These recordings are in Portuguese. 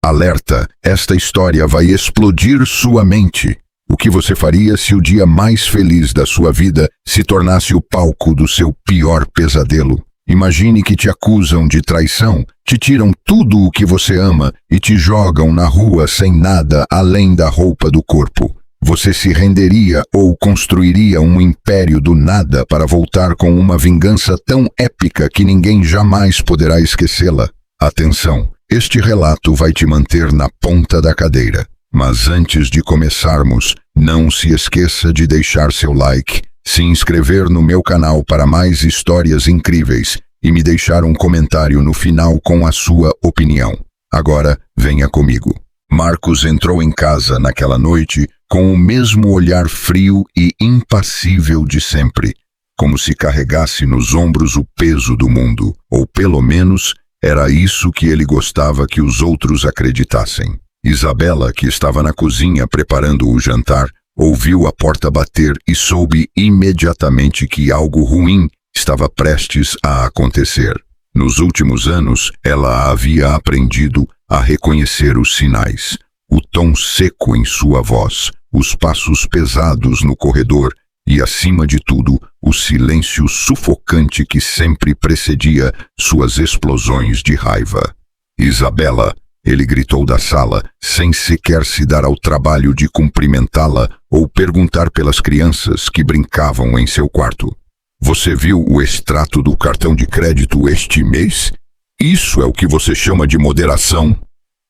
Alerta, esta história vai explodir sua mente. O que você faria se o dia mais feliz da sua vida se tornasse o palco do seu pior pesadelo? Imagine que te acusam de traição, te tiram tudo o que você ama e te jogam na rua sem nada além da roupa do corpo. Você se renderia ou construiria um império do nada para voltar com uma vingança tão épica que ninguém jamais poderá esquecê-la? Atenção, este relato vai te manter na ponta da cadeira. Mas antes de começarmos, não se esqueça de deixar seu like, se inscrever no meu canal para mais histórias incríveis e me deixar um comentário no final com a sua opinião. Agora, venha comigo. Marcos entrou em casa naquela noite com o mesmo olhar frio e impassível de sempre, como se carregasse nos ombros o peso do mundo, ou pelo menos era isso que ele gostava que os outros acreditassem. Isabela, que estava na cozinha preparando o jantar, ouviu a porta bater e soube imediatamente que algo ruim estava prestes a acontecer. Nos últimos anos, ela havia aprendido a reconhecer os sinais. O tom seco em sua voz, os passos pesados no corredor e, acima de tudo, o silêncio sufocante que sempre precedia suas explosões de raiva. Isabela, ele gritou da sala, sem sequer se dar ao trabalho de cumprimentá-la ou perguntar pelas crianças que brincavam em seu quarto. Você viu o extrato do cartão de crédito este mês? Isso é o que você chama de moderação?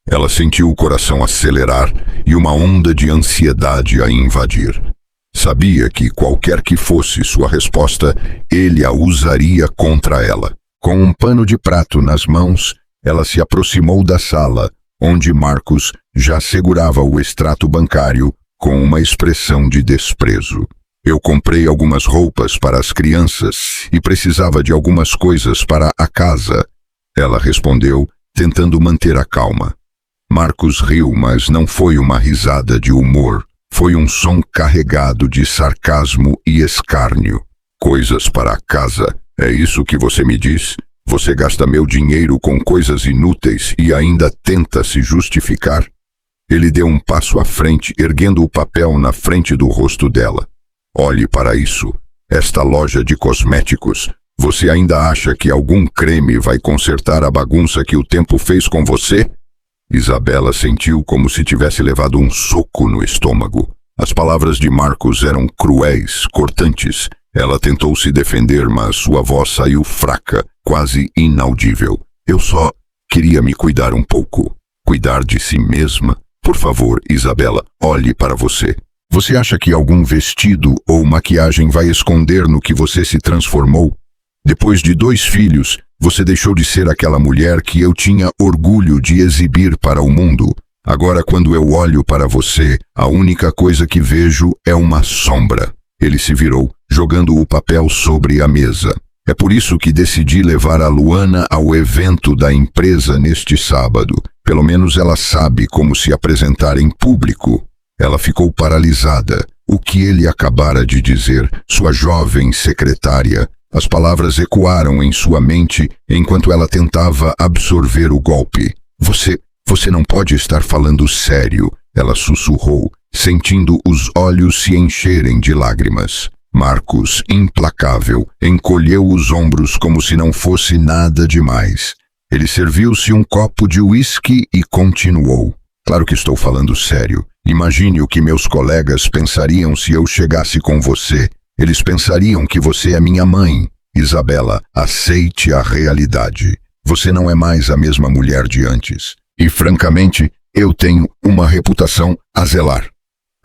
Ela sentiu o coração acelerar e uma onda de ansiedade a invadir. Sabia que, qualquer que fosse sua resposta, ele a usaria contra ela. Com um pano de prato nas mãos, ela se aproximou da sala, onde Marcos já segurava o extrato bancário com uma expressão de desprezo. Eu comprei algumas roupas para as crianças e precisava de algumas coisas para a casa, ela respondeu, tentando manter a calma. Marcos riu, mas não foi uma risada de humor. Foi um som carregado de sarcasmo e escárnio. Coisas para a casa, é isso que você me diz? Você gasta meu dinheiro com coisas inúteis e ainda tenta se justificar? Ele deu um passo à frente, erguendo o papel na frente do rosto dela. Olhe para isso. Esta loja de cosméticos. Você ainda acha que algum creme vai consertar a bagunça que o tempo fez com você? Isabela sentiu como se tivesse levado um soco no estômago. As palavras de Marcos eram cruéis, cortantes. Ela tentou se defender, mas sua voz saiu fraca, quase inaudível. Eu só queria me cuidar um pouco. Cuidar de si mesma? Por favor, Isabela, olhe para você. Você acha que algum vestido ou maquiagem vai esconder no que você se transformou? Depois de 2 filhos, você deixou de ser aquela mulher que eu tinha orgulho de exibir para o mundo. Agora, quando eu olho para você, a única coisa que vejo é uma sombra. Ele se virou, jogando o papel sobre a mesa. É por isso que decidi levar a Luana ao evento da empresa neste sábado. Pelo menos ela sabe como se apresentar em público. Ela ficou paralisada. O que ele acabara de dizer, sua jovem secretária. As palavras ecoaram em sua mente enquanto ela tentava absorver o golpe. Você não pode estar falando sério, ela sussurrou, sentindo os olhos se encherem de lágrimas. Marcos, implacável, encolheu os ombros como se não fosse nada demais. Ele serviu-se um copo de uísque e continuou. Claro que estou falando sério. Imagine o que meus colegas pensariam se eu chegasse com você. Eles pensariam que você é minha mãe. Isabela, aceite a realidade. Você não é mais a mesma mulher de antes. E, francamente, eu tenho uma reputação a zelar.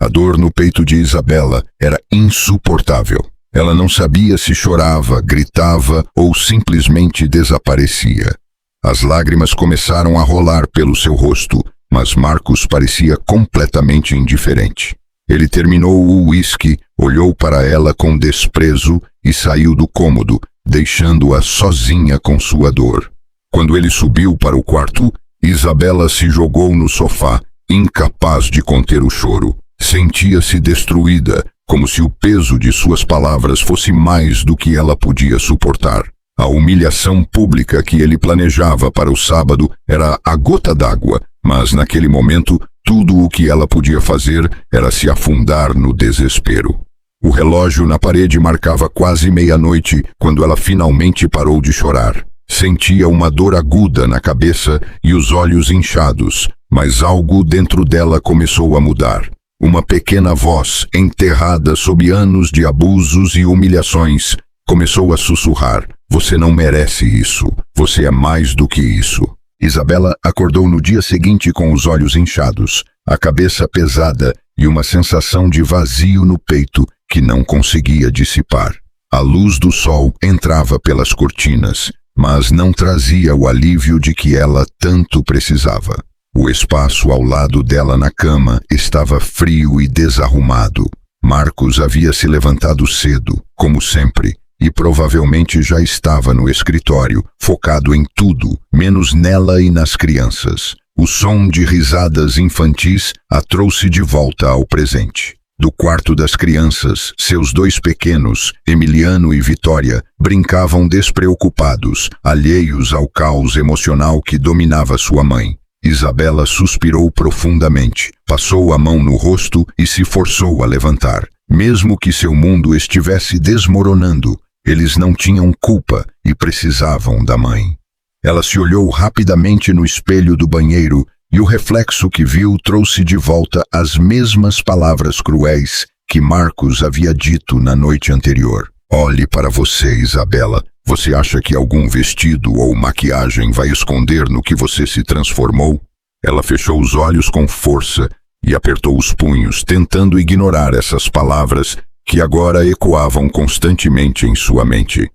A dor no peito de Isabela era insuportável. Ela não sabia se chorava, gritava ou simplesmente desaparecia. As lágrimas começaram a rolar pelo seu rosto, mas Marcos parecia completamente indiferente. Ele terminou o uísque, olhou para ela com desprezo e saiu do cômodo, deixando-a sozinha com sua dor. Quando ele subiu para o quarto, Isabela se jogou no sofá, incapaz de conter o choro. Sentia-se destruída, como se o peso de suas palavras fosse mais do que ela podia suportar. A humilhação pública que ele planejava para o sábado era a gota d'água, mas naquele momento tudo o que ela podia fazer era se afundar no desespero. O relógio na parede marcava quase meia-noite quando ela finalmente parou de chorar. Sentia uma dor aguda na cabeça e os olhos inchados, mas algo dentro dela começou a mudar. Uma pequena voz, enterrada sob anos de abusos e humilhações, começou a sussurrar: "Você não merece isso. Você é mais do que isso." Isabela acordou no dia seguinte com os olhos inchados, a cabeça pesada e uma sensação de vazio no peito que não conseguia dissipar. A luz do sol entrava pelas cortinas, mas não trazia o alívio de que ela tanto precisava. O espaço ao lado dela na cama estava frio e desarrumado. Marcos havia se levantado cedo, como sempre, e provavelmente já estava no escritório, focado em tudo, menos nela e nas crianças. O som de risadas infantis a trouxe de volta ao presente. Do quarto das crianças, seus dois pequenos, Emiliano e Vitória, brincavam despreocupados, alheios ao caos emocional que dominava sua mãe. Isabela suspirou profundamente, passou a mão no rosto e se forçou a levantar. Mesmo que seu mundo estivesse desmoronando, eles não tinham culpa e precisavam da mãe. Ela se olhou rapidamente no espelho do banheiro e o reflexo que viu trouxe de volta as mesmas palavras cruéis que Marcos havia dito na noite anterior. "Olhe para você, Isabela. Você acha que algum vestido ou maquiagem vai esconder no que você se transformou?" Ela fechou os olhos com força e apertou os punhos, tentando ignorar essas palavras que agora ecoavam constantemente em sua mente.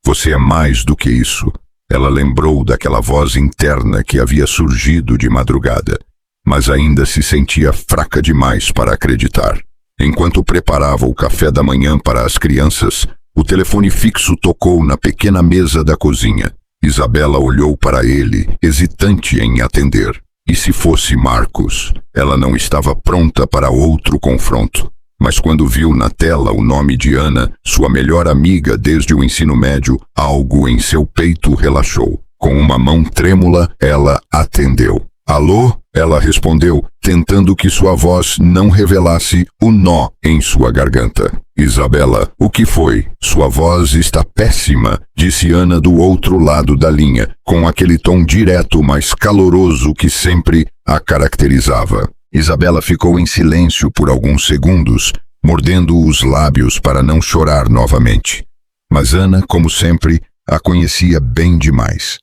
"Você é mais do que isso." Ela lembrou daquela voz interna que havia surgido de madrugada, mas ainda se sentia fraca demais para acreditar. Enquanto preparava o café da manhã para as crianças, o telefone fixo tocou na pequena mesa da cozinha. Isabela olhou para ele, hesitante em atender. E se fosse Marcos? Ela não estava pronta para outro confronto. Mas quando viu na tela o nome de Ana, sua melhor amiga desde o ensino médio, algo em seu peito relaxou. Com uma mão trêmula, ela atendeu. "Alô?" Ela respondeu, tentando que sua voz não revelasse o nó em sua garganta. "Isabela, o que foi? Sua voz está péssima", disse Ana do outro lado da linha, com aquele tom direto, mas caloroso que sempre a caracterizava. Isabela ficou em silêncio por alguns segundos, mordendo os lábios para não chorar novamente. Mas Ana, como sempre, a conhecia bem demais.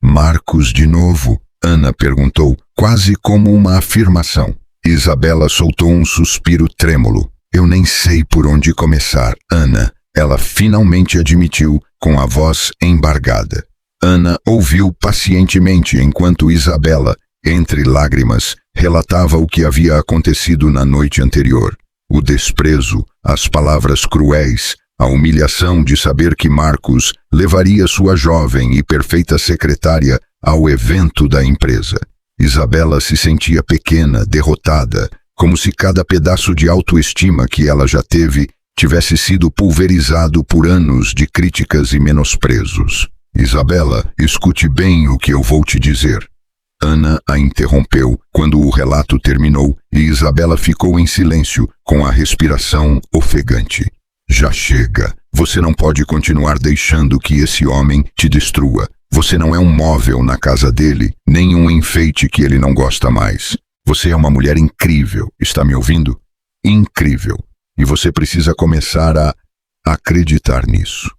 "Marcos de novo?" Ana perguntou, quase como uma afirmação. Isabela soltou um suspiro trêmulo. "Eu nem sei por onde começar, Ana." Ela finalmente admitiu, com a voz embargada. Ana ouviu pacientemente enquanto Isabela, entre lágrimas, relatava o que havia acontecido na noite anterior. O desprezo, as palavras cruéis, a humilhação de saber que Marcos levaria sua jovem e perfeita secretária ao evento da empresa. Isabela se sentia pequena, derrotada, como se cada pedaço de autoestima que ela já teve tivesse sido pulverizado por anos de críticas e menosprezos. "Isabela, escute bem o que eu vou te dizer." Ana a interrompeu quando o relato terminou e Isabela ficou em silêncio, com a respiração ofegante. "Já chega. Você não pode continuar deixando que esse homem te destrua. Você não é um móvel na casa dele, nem um enfeite que ele não gosta mais. Você é uma mulher incrível, está me ouvindo? Incrível. E você precisa começar a acreditar nisso."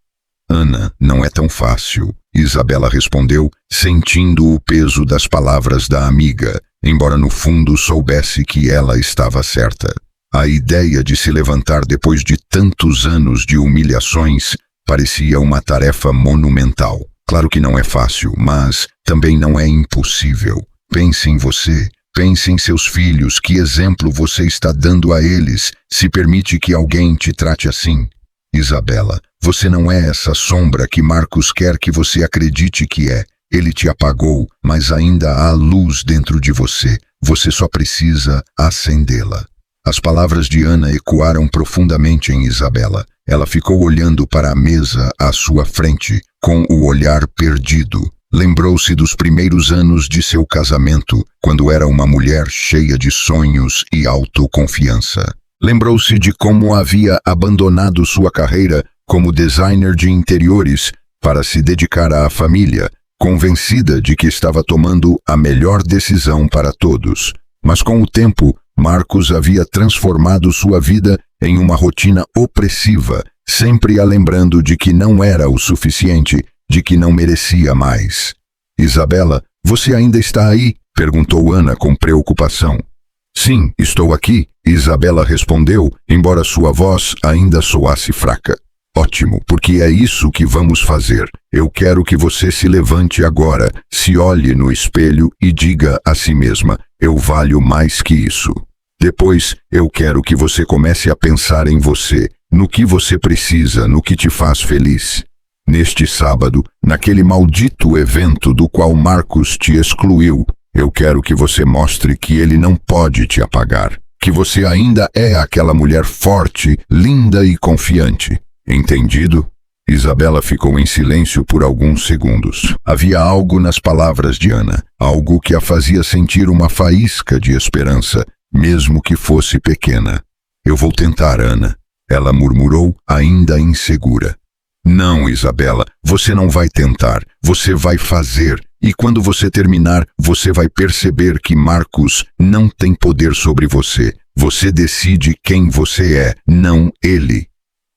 "Ana, não é tão fácil", Isabela respondeu, sentindo o peso das palavras da amiga, embora no fundo soubesse que ela estava certa. A ideia de se levantar depois de tantos anos de humilhações parecia uma tarefa monumental. Claro que não é fácil, mas também não é impossível. Pense em você, pense em seus filhos, que exemplo você está dando a eles, se permite que alguém te trate assim. Isabela, você não é essa sombra que Marcos quer que você acredite que é. Ele te apagou, mas ainda há luz dentro de você. Você só precisa acendê-la. As palavras de Ana ecoaram profundamente em Isabela, Ela ficou olhando para a mesa à sua frente, com o olhar perdido. Lembrou-se dos primeiros anos de seu casamento, quando era uma mulher cheia de sonhos e autoconfiança. Lembrou-se de como havia abandonado sua carreira como designer de interiores para se dedicar à família, convencida de que estava tomando a melhor decisão para todos. Mas com o tempo, Marcos havia transformado sua vida em uma rotina opressiva, sempre a lembrando de que não era o suficiente, de que não merecia mais. Isabela, você ainda está aí? Perguntou Ana com preocupação. Sim, estou aqui, Isabela respondeu, embora sua voz ainda soasse fraca. Ótimo, porque é isso que vamos fazer. Eu quero que você se levante agora, se olhe no espelho e diga a si mesma, eu valho mais que isso. Depois, eu quero que você comece a pensar em você, no que você precisa, no que te faz feliz. Neste sábado, naquele maldito evento do qual Marcos te excluiu, eu quero que você mostre que ele não pode te apagar, que você ainda é aquela mulher forte, linda e confiante. Entendido? Isabela ficou em silêncio por alguns segundos. Havia algo nas palavras de Ana, algo que a fazia sentir uma faísca de esperança, mesmo que fosse pequena. Eu vou tentar, Ana, ela murmurou, ainda insegura. Não, Isabela, você não vai tentar, você vai fazer. E quando você terminar, você vai perceber que Marcos não tem poder sobre você. Você decide quem você é, não ele.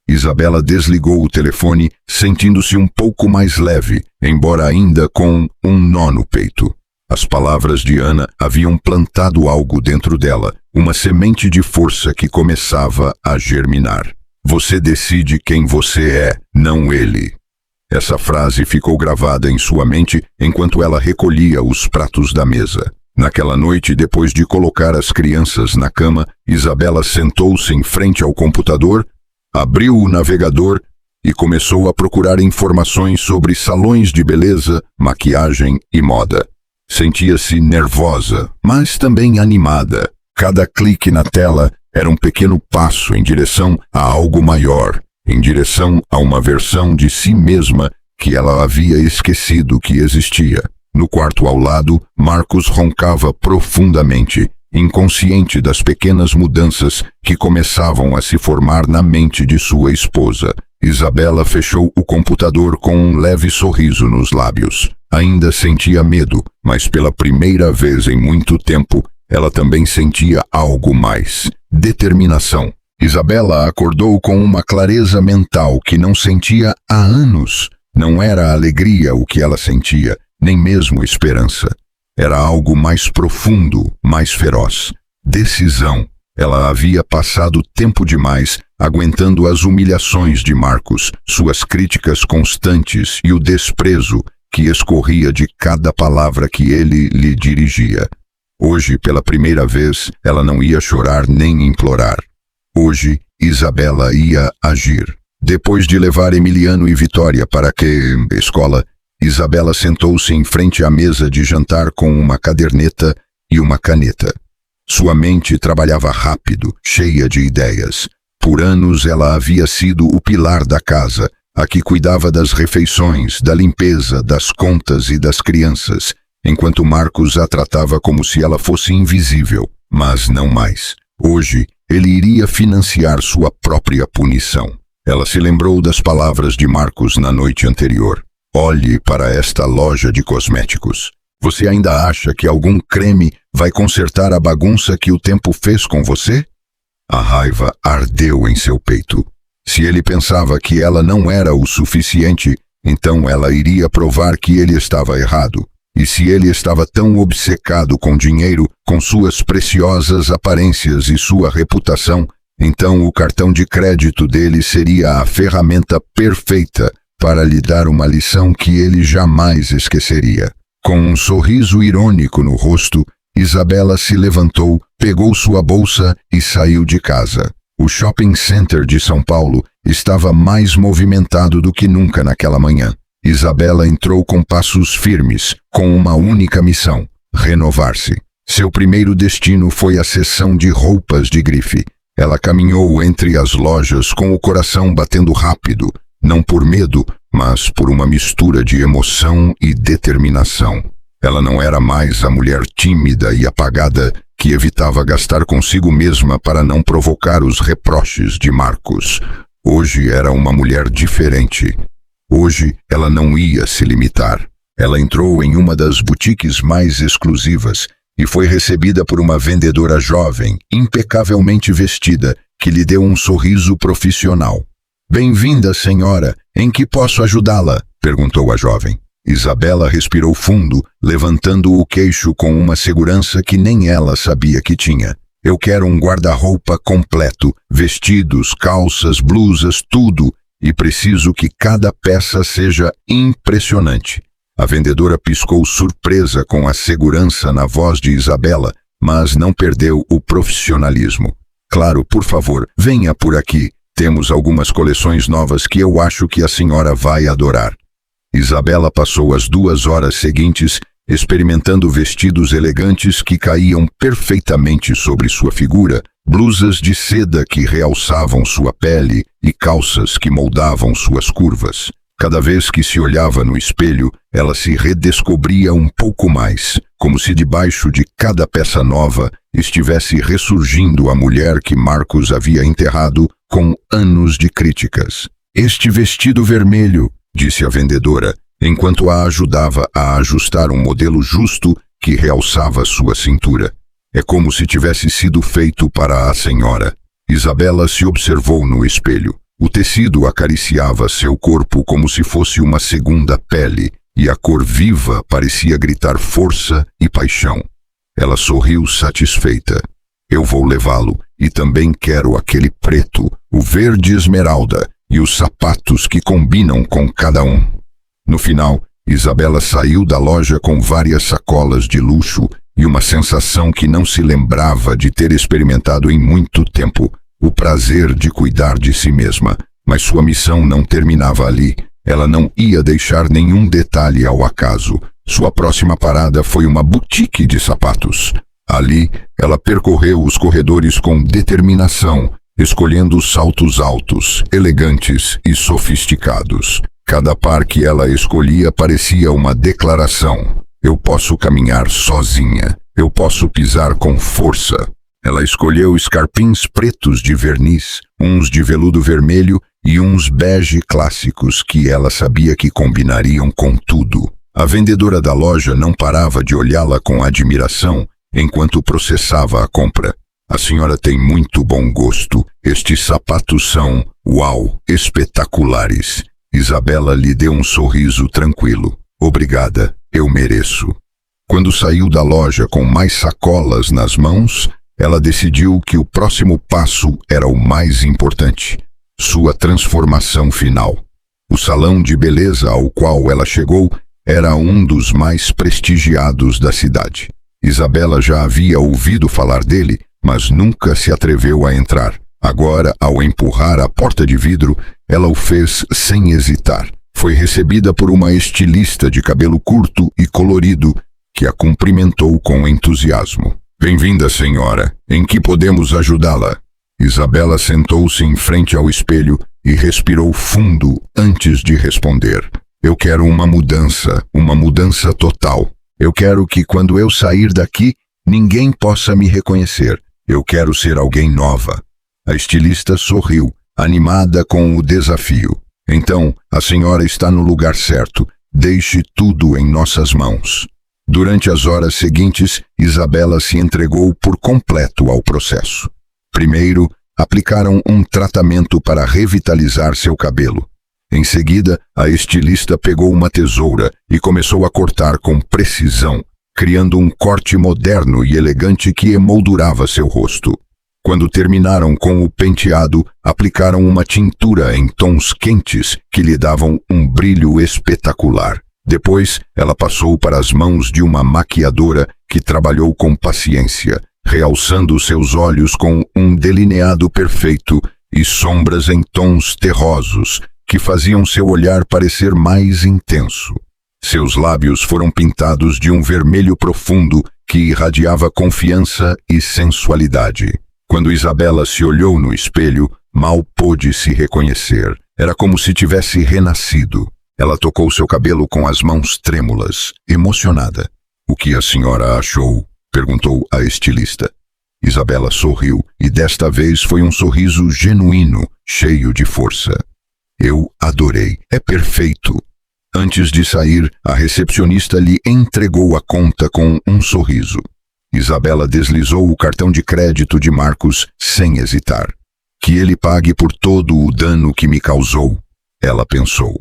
Isabela desligou o telefone, sentindo-se um pouco mais leve, embora ainda com um nó no peito. As palavras de Ana haviam plantado algo dentro dela, uma semente de força que começava a germinar. Você decide quem você é, não ele. Essa frase ficou gravada em sua mente enquanto ela recolhia os pratos da mesa. Naquela noite, depois de colocar as crianças na cama, Isabela sentou-se em frente ao computador, abriu o navegador e começou a procurar informações sobre salões de beleza, maquiagem e moda. Sentia-se nervosa, mas também animada. Cada clique na tela era um pequeno passo em direção a algo maior, em direção a uma versão de si mesma que ela havia esquecido que existia. No quarto ao lado, Marcos roncava profundamente, inconsciente das pequenas mudanças que começavam a se formar na mente de sua esposa. Isabela fechou o computador com um leve sorriso nos lábios. Ainda sentia medo, mas pela primeira vez em muito tempo, ela também sentia algo mais: determinação. Isabela acordou com uma clareza mental que não sentia há anos. Não era alegria o que ela sentia, nem mesmo esperança. Era algo mais profundo, mais feroz. Decisão. Ela havia passado tempo demais aguentando as humilhações de Marcos, suas críticas constantes e o desprezo que escorria de cada palavra que ele lhe dirigia. Hoje, pela primeira vez, ela não ia chorar nem implorar. Hoje, Isabela ia agir. Depois de levar Emiliano e Vitória para a escola, Isabela sentou-se em frente à mesa de jantar com uma caderneta e uma caneta. Sua mente trabalhava rápido, cheia de ideias. Por anos ela havia sido o pilar da casa, a que cuidava das refeições, da limpeza, das contas e das crianças, enquanto Marcos a tratava como se ela fosse invisível, mas não mais. Hoje, ele iria financiar sua própria punição. Ela se lembrou das palavras de Marcos na noite anterior. Olhe para esta loja de cosméticos. Você ainda acha que algum creme vai consertar a bagunça que o tempo fez com você? A raiva ardeu em seu peito. Se ele pensava que ela não era o suficiente, então ela iria provar que ele estava errado. E se ele estava tão obcecado com dinheiro, com suas preciosas aparências e sua reputação, então o cartão de crédito dele seria a ferramenta perfeita para lhe dar uma lição que ele jamais esqueceria. Com um sorriso irônico no rosto, Isabela se levantou, pegou sua bolsa e saiu de casa. O shopping center de São Paulo estava mais movimentado do que nunca naquela manhã. Isabela entrou com passos firmes, com uma única missão: renovar-se. Seu primeiro destino foi a seção de roupas de grife. Ela caminhou entre as lojas com o coração batendo rápido, não por medo, mas por uma mistura de emoção e determinação. Ela não era mais a mulher tímida e apagada que evitava gastar consigo mesma para não provocar os reproches de Marcos. Hoje era uma mulher diferente. Hoje ela não ia se limitar. Ela entrou em uma das boutiques mais exclusivas e foi recebida por uma vendedora jovem, impecavelmente vestida, que lhe deu um sorriso profissional. "Bem-vinda, senhora. Em que posso ajudá-la?" perguntou a jovem. Isabela respirou fundo, levantando o queixo com uma segurança que nem ela sabia que tinha. "Eu quero um guarda-roupa completo, vestidos, calças, blusas, tudo, e preciso que cada peça seja impressionante." A vendedora piscou surpresa com a segurança na voz de Isabela, mas não perdeu o profissionalismo. "Claro, por favor, venha por aqui. Temos algumas coleções novas que eu acho que a senhora vai adorar." Isabela passou as 2 horas seguintes experimentando vestidos elegantes que caíam perfeitamente sobre sua figura, blusas de seda que realçavam sua pele e calças que moldavam suas curvas. Cada vez que se olhava no espelho, ela se redescobria um pouco mais, como se debaixo de cada peça nova estivesse ressurgindo a mulher que Marcos havia enterrado com anos de críticas. "Este vestido vermelho", disse a vendedora, enquanto a ajudava a ajustar um modelo justo que realçava sua cintura. "É como se tivesse sido feito para a senhora." Isabela se observou no espelho. O tecido acariciava seu corpo como se fosse uma segunda pele, e a cor viva parecia gritar força e paixão. Ela sorriu satisfeita. "Eu vou levá-lo, e também quero aquele preto, o verde esmeralda, e os sapatos que combinam com cada um." No final, Isabela saiu da loja com várias sacolas de luxo e uma sensação que não se lembrava de ter experimentado em muito tempo, o prazer de cuidar de si mesma. Mas sua missão não terminava ali. Ela não ia deixar nenhum detalhe ao acaso. Sua próxima parada foi uma boutique de sapatos. Ali, ela percorreu os corredores com determinação, escolhendo saltos altos, elegantes e sofisticados. Cada par que ela escolhia parecia uma declaração. "Eu posso caminhar sozinha. Eu posso pisar com força." Ela escolheu escarpins pretos de verniz, uns de veludo vermelho e uns bege clássicos que ela sabia que combinariam com tudo. A vendedora da loja não parava de olhá-la com admiração enquanto processava a compra. "A senhora tem muito bom gosto. Estes sapatos são, uau, espetaculares." Isabela lhe deu um sorriso tranquilo. "Obrigada, eu mereço." Quando saiu da loja com mais sacolas nas mãos, ela decidiu que o próximo passo era o mais importante: sua transformação final. O salão de beleza ao qual ela chegou era um dos mais prestigiados da cidade. Isabela já havia ouvido falar dele, mas nunca se atreveu a entrar. Agora, ao empurrar a porta de vidro, ela o fez sem hesitar. Foi recebida por uma estilista de cabelo curto e colorido que a cumprimentou com entusiasmo. "Bem-vinda, senhora. Em que podemos ajudá-la?" Isabela sentou-se em frente ao espelho e respirou fundo antes de responder. "Eu quero uma mudança total. Eu quero que quando eu sair daqui, ninguém possa me reconhecer. Eu quero ser alguém nova." A estilista sorriu, animada com o desafio. "Então, a senhora está no lugar certo. Deixe tudo em nossas mãos." Durante as horas seguintes, Isabela se entregou por completo ao processo. Primeiro, aplicaram um tratamento para revitalizar seu cabelo. Em seguida, a estilista pegou uma tesoura e começou a cortar com precisão, criando um corte moderno e elegante que emoldurava seu rosto. Quando terminaram com o penteado, aplicaram uma tintura em tons quentes que lhe davam um brilho espetacular. Depois, ela passou para as mãos de uma maquiadora que trabalhou com paciência, realçando seus olhos com um delineado perfeito e sombras em tons terrosos que faziam seu olhar parecer mais intenso. Seus lábios foram pintados de um vermelho profundo que irradiava confiança e sensualidade. Quando Isabela se olhou no espelho, mal pôde se reconhecer. Era como se tivesse renascido. Ela tocou seu cabelo com as mãos trêmulas, emocionada. "O que a senhora achou?" perguntou a estilista. Isabela sorriu, e desta vez foi um sorriso genuíno, cheio de força. "Eu adorei. É perfeito." Antes de sair, a recepcionista lhe entregou a conta com um sorriso. Isabela deslizou o cartão de crédito de Marcos sem hesitar. "Que ele pague por todo o dano que me causou", ela pensou.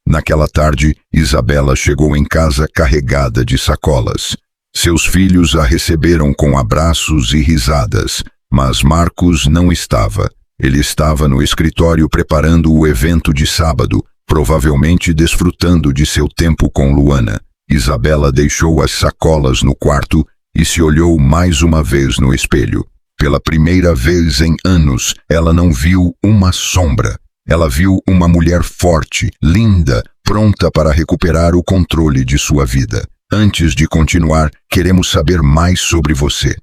Naquela tarde, Isabela chegou em casa carregada de sacolas. Seus filhos a receberam com abraços e risadas, mas Marcos não estava. Ele estava no escritório preparando o evento de sábado, provavelmente desfrutando de seu tempo com Luana. Isabela deixou as sacolas no quarto e se olhou mais uma vez no espelho. Pela primeira vez em anos, ela não viu uma sombra. Ela viu uma mulher forte, linda, pronta para recuperar o controle de sua vida. Antes de continuar, queremos saber mais sobre você.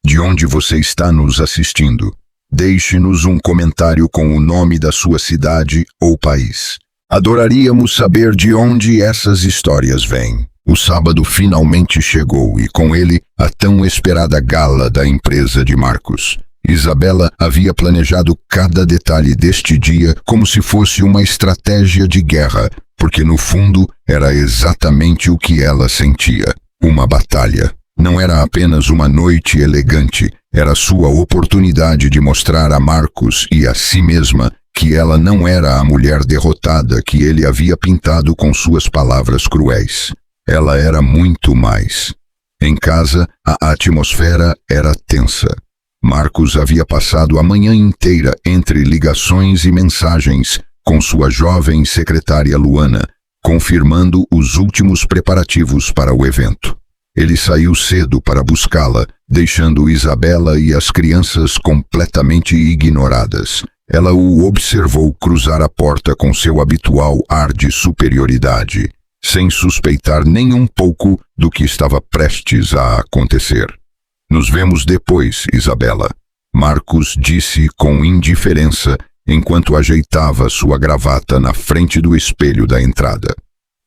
De onde você está nos assistindo? Deixe-nos um comentário com o nome da sua cidade ou país. Adoraríamos saber de onde essas histórias vêm. O sábado finalmente chegou e com ele a tão esperada gala da empresa de Marcos. Isabela havia planejado cada detalhe deste dia como se fosse uma estratégia de guerra, porque no fundo era exatamente o que ela sentia. Uma batalha. Não era apenas uma noite elegante, era sua oportunidade de mostrar a Marcos e a si mesma que ela não era a mulher derrotada que ele havia pintado com suas palavras cruéis. Ela era muito mais. Em casa, a atmosfera era tensa. Marcos havia passado a manhã inteira entre ligações e mensagens com sua jovem secretária Luana, confirmando os últimos preparativos para o evento. Ele saiu cedo para buscá-la, deixando Isabela e as crianças completamente ignoradas. Ela o observou cruzar a porta com seu habitual ar de superioridade, sem suspeitar nem um pouco do que estava prestes a acontecer. "Nos vemos depois, Isabela", Marcos disse com indiferença enquanto ajeitava sua gravata na frente do espelho da entrada.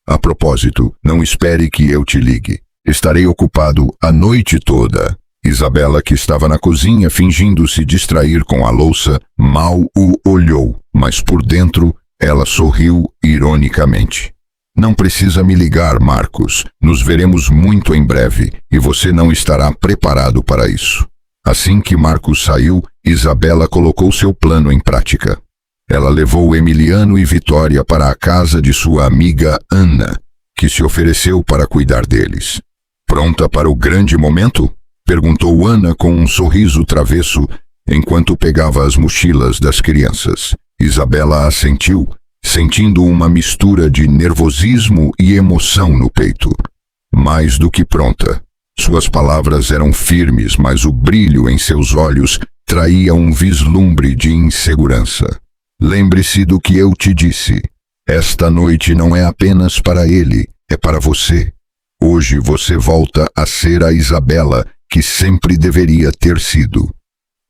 "A propósito, não espere que eu te ligue. Estarei ocupado a noite toda." Isabela, que estava na cozinha fingindo se distrair com a louça, mal o olhou, mas por dentro ela sorriu ironicamente. "Não precisa me ligar, Marcos. Nos veremos muito em breve e você não estará preparado para isso." Assim que Marcos saiu, Isabela colocou seu plano em prática. Ela levou Emiliano e Vitória para a casa de sua amiga Ana, que se ofereceu para cuidar deles. "Pronta para o grande momento?" perguntou Ana com um sorriso travesso, enquanto pegava as mochilas das crianças. Isabela assentiu, sentindo uma mistura de nervosismo e emoção no peito. Mais do que pronta. Suas palavras eram firmes, mas o brilho em seus olhos traía um vislumbre de insegurança. "Lembre-se do que eu te disse. Esta noite não é apenas para ele, é para você. Hoje você volta a ser a Isabela que sempre deveria ter sido."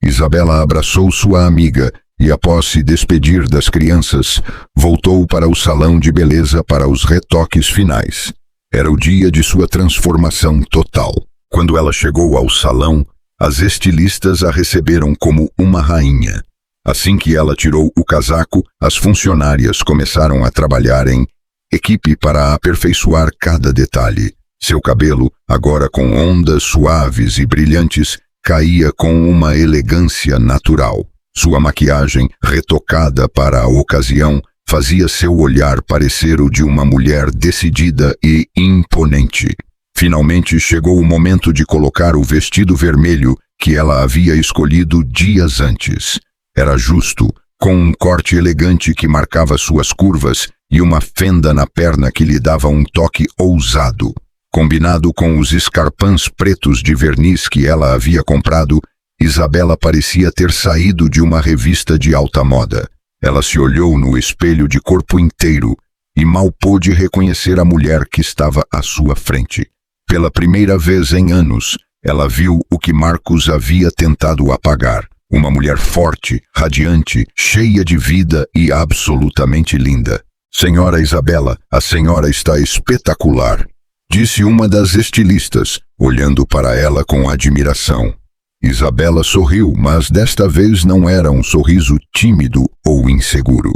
Isabela abraçou sua amiga e, após se despedir das crianças, voltou para o salão de beleza para os retoques finais. Era o dia de sua transformação total. Quando ela chegou ao salão, as estilistas a receberam como uma rainha. Assim que ela tirou o casaco, as funcionárias começaram a trabalhar em equipe para aperfeiçoar cada detalhe. Seu cabelo, agora com ondas suaves e brilhantes, caía com uma elegância natural. Sua maquiagem, retocada para a ocasião, fazia seu olhar parecer o de uma mulher decidida e imponente. Finalmente chegou o momento de colocar o vestido vermelho que ela havia escolhido dias antes. Era justo, com um corte elegante que marcava suas curvas e uma fenda na perna que lhe dava um toque ousado. Combinado com os escarpins pretos de verniz que ela havia comprado, Isabela parecia ter saído de uma revista de alta moda. Ela se olhou no espelho de corpo inteiro e mal pôde reconhecer a mulher que estava à sua frente. Pela primeira vez em anos, ela viu o que Marcos havia tentado apagar, Uma mulher forte, radiante, cheia de vida e absolutamente linda. Senhora Isabela, a senhora está espetacular, disse uma das estilistas, olhando para ela com admiração. Isabela sorriu, mas desta vez não era um sorriso tímido ou inseguro.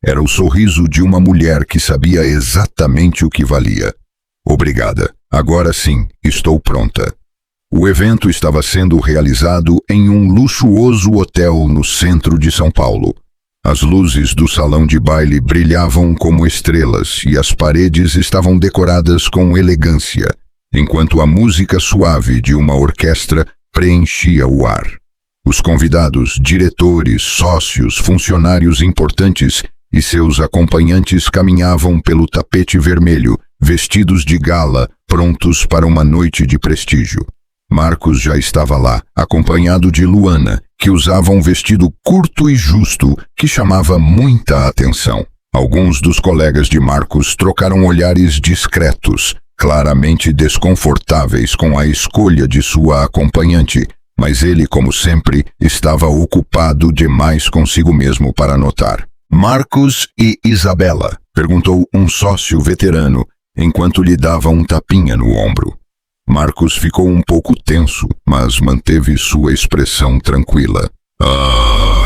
Era o sorriso de uma mulher que sabia exatamente o que valia. Obrigada. Agora sim, estou pronta. O evento estava sendo realizado em um luxuoso hotel no centro de São Paulo. As luzes do salão de baile brilhavam como estrelas e as paredes estavam decoradas com elegância, enquanto a música suave de uma orquestra preenchia o ar. Os convidados, diretores, sócios, funcionários importantes e seus acompanhantes caminhavam pelo tapete vermelho, vestidos de gala, prontos para uma noite de prestígio. Marcos já estava lá, acompanhado de Luana, que usava um vestido curto e justo que chamava muita atenção. Alguns dos colegas de Marcos trocaram olhares discretos, claramente desconfortáveis com a escolha de sua acompanhante, mas ele, como sempre, estava ocupado demais consigo mesmo para notar. Marcos e Isabela? Perguntou um sócio veterano, enquanto lhe dava um tapinha no ombro. Marcos ficou um pouco tenso, mas manteve sua expressão tranquila.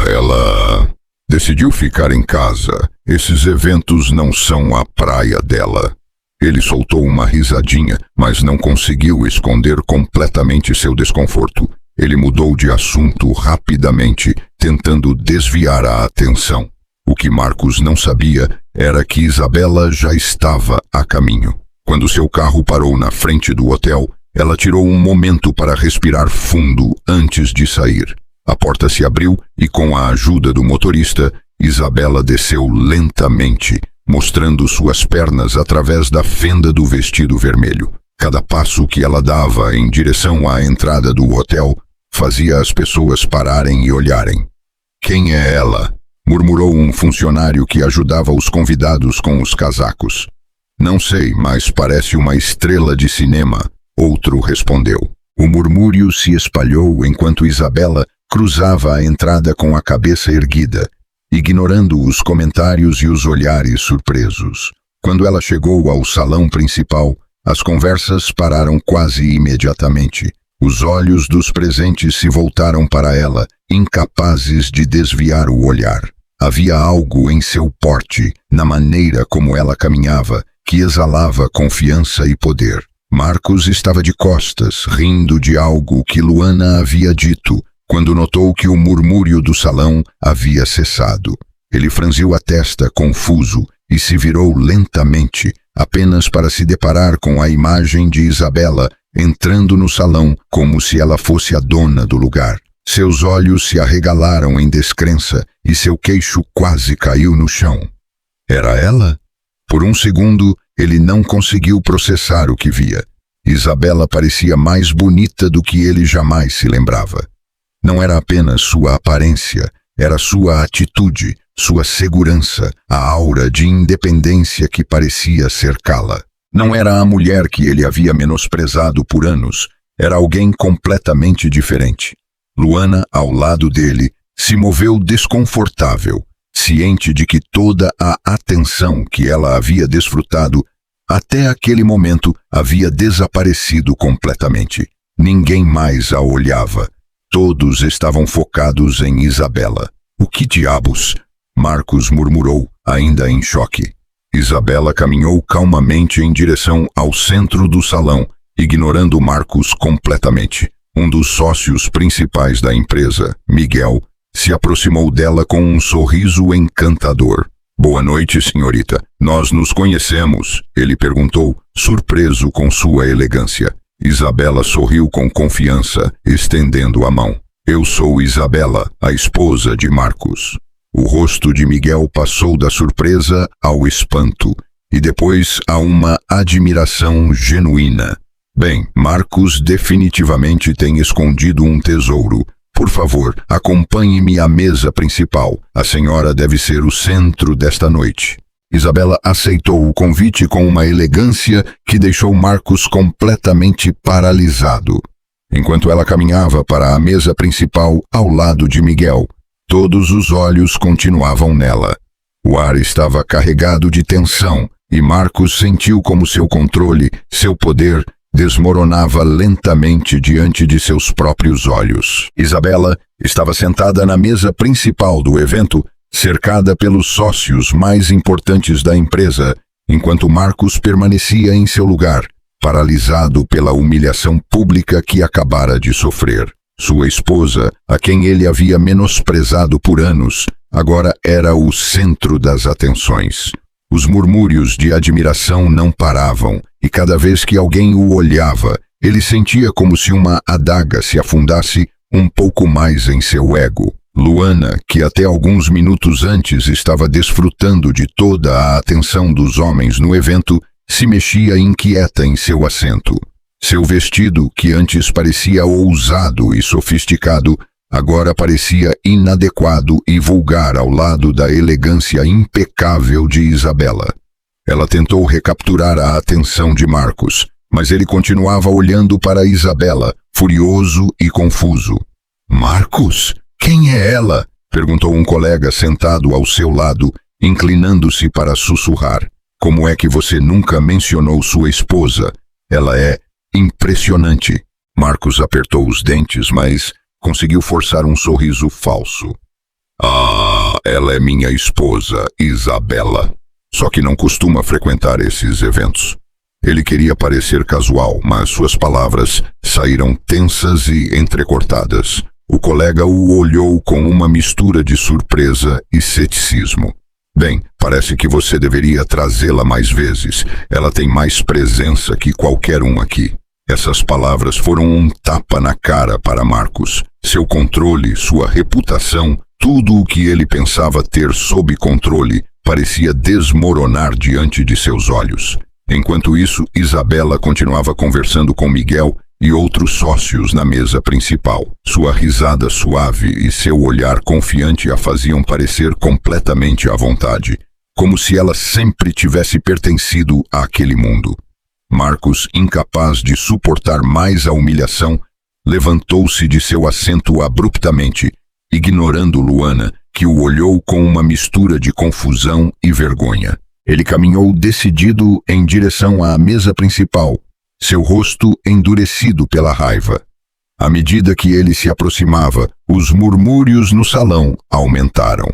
Ela decidiu ficar em casa. Esses eventos não são a praia dela. Ele soltou uma risadinha, mas não conseguiu esconder completamente seu desconforto. Ele mudou de assunto rapidamente, tentando desviar a atenção. O que Marcos não sabia era que Isabela já estava a caminho. Quando seu carro parou na frente do hotel, ela tirou um momento para respirar fundo antes de sair. A porta se abriu e, com a ajuda do motorista, Isabela desceu lentamente, mostrando suas pernas através da fenda do vestido vermelho. Cada passo que ela dava em direção à entrada do hotel fazia as pessoas pararem e olharem. "Quem é ela?" murmurou um funcionário que ajudava os convidados com os casacos. "Não sei, mas parece uma estrela de cinema", outro respondeu. O murmúrio se espalhou enquanto Isabela cruzava a entrada com a cabeça erguida, ignorando os comentários e os olhares surpresos. Quando ela chegou ao salão principal, as conversas pararam quase imediatamente. Os olhos dos presentes se voltaram para ela, incapazes de desviar o olhar. Havia algo em seu porte, na maneira como ela caminhava, que exalava confiança e poder. Marcos estava de costas, rindo de algo que Luana havia dito, quando notou que o murmúrio do salão havia cessado. Ele franziu a testa, confuso, e se virou lentamente, apenas para se deparar com a imagem de Isabela entrando no salão como se ela fosse a dona do lugar. Seus olhos se arregalaram em descrença e seu queixo quase caiu no chão. Era ela? Por um segundo, ele não conseguiu processar o que via. Isabela parecia mais bonita do que ele jamais se lembrava. Não era apenas sua aparência, era sua atitude, sua segurança, a aura de independência que parecia cercá-la. Não era a mulher que ele havia menosprezado por anos, era alguém completamente diferente. Luana, ao lado dele, se moveu desconfortável, ciente de que toda a atenção que ela havia desfrutado até aquele momento havia desaparecido completamente. Ninguém mais a olhava. Todos estavam focados em Isabela. "O que diabos?" Marcos murmurou, ainda em choque. Isabela caminhou calmamente em direção ao centro do salão, ignorando Marcos completamente. Um dos sócios principais da empresa, Miguel, se aproximou dela com um sorriso encantador. "Boa noite, senhorita. Nós nos conhecemos?" ele perguntou, surpreso com sua elegância. Isabela sorriu com confiança, estendendo a mão. "Eu sou Isabela, a esposa de Marcos." O rosto de Miguel passou da surpresa ao espanto e depois a uma admiração genuína. "Bem, Marcos definitivamente tem escondido um tesouro. Por favor, acompanhe-me à mesa principal. A senhora deve ser o centro desta noite." Isabela aceitou o convite com uma elegância que deixou Marcos completamente paralisado. enquanto ela caminhava para a mesa principal ao lado de Miguel. Todos os olhos continuavam nela. O ar estava carregado de tensão e Marcos sentiu como seu controle, seu poder, desmoronava lentamente diante de seus próprios olhos. Isabela estava sentada na mesa principal do evento, cercada pelos sócios mais importantes da empresa, enquanto Marcos permanecia em seu lugar, paralisado pela humilhação pública que acabara de sofrer. Sua esposa, a quem ele havia menosprezado por anos, agora era o centro das atenções. Os murmúrios de admiração não paravam, e cada vez que alguém o olhava, ele sentia como se uma adaga se afundasse um pouco mais em seu ego. Luana, que até alguns minutos antes estava desfrutando de toda a atenção dos homens no evento, se mexia inquieta em seu assento. Seu vestido, que antes parecia ousado e sofisticado, agora parecia inadequado e vulgar ao lado da elegância impecável de Isabela. Ela tentou recapturar a atenção de Marcos, mas ele continuava olhando para Isabela, furioso e confuso. «Marcos, quem é ela?» perguntou um colega sentado ao seu lado, inclinando-se para sussurrar. «Como é que você nunca mencionou sua esposa? Ela é impressionante». Marcos apertou os dentes, mas conseguiu forçar um sorriso falso. «Ah, ela é minha esposa, Isabela. Só que não costuma frequentar esses eventos». Ele queria parecer casual, mas suas palavras saíram tensas e entrecortadas. O colega o olhou com uma mistura de surpresa e ceticismo. «Bem, parece que você deveria trazê-la mais vezes. Ela tem mais presença que qualquer um aqui». Essas palavras foram um tapa na cara para Marcos. Seu controle, sua reputação, tudo o que ele pensava ter sob controle, parecia desmoronar diante de seus olhos. Enquanto isso, Isabela continuava conversando com Miguel e outros sócios na mesa principal. Sua risada suave e seu olhar confiante a faziam parecer completamente à vontade, como se ela sempre tivesse pertencido àquele mundo. Marcos, incapaz de suportar mais a humilhação, levantou-se de seu assento abruptamente, ignorando Luana, que o olhou com uma mistura de confusão e vergonha. Ele caminhou decidido em direção à mesa principal, seu rosto endurecido pela raiva. À medida que ele se aproximava, os murmúrios no salão aumentaram.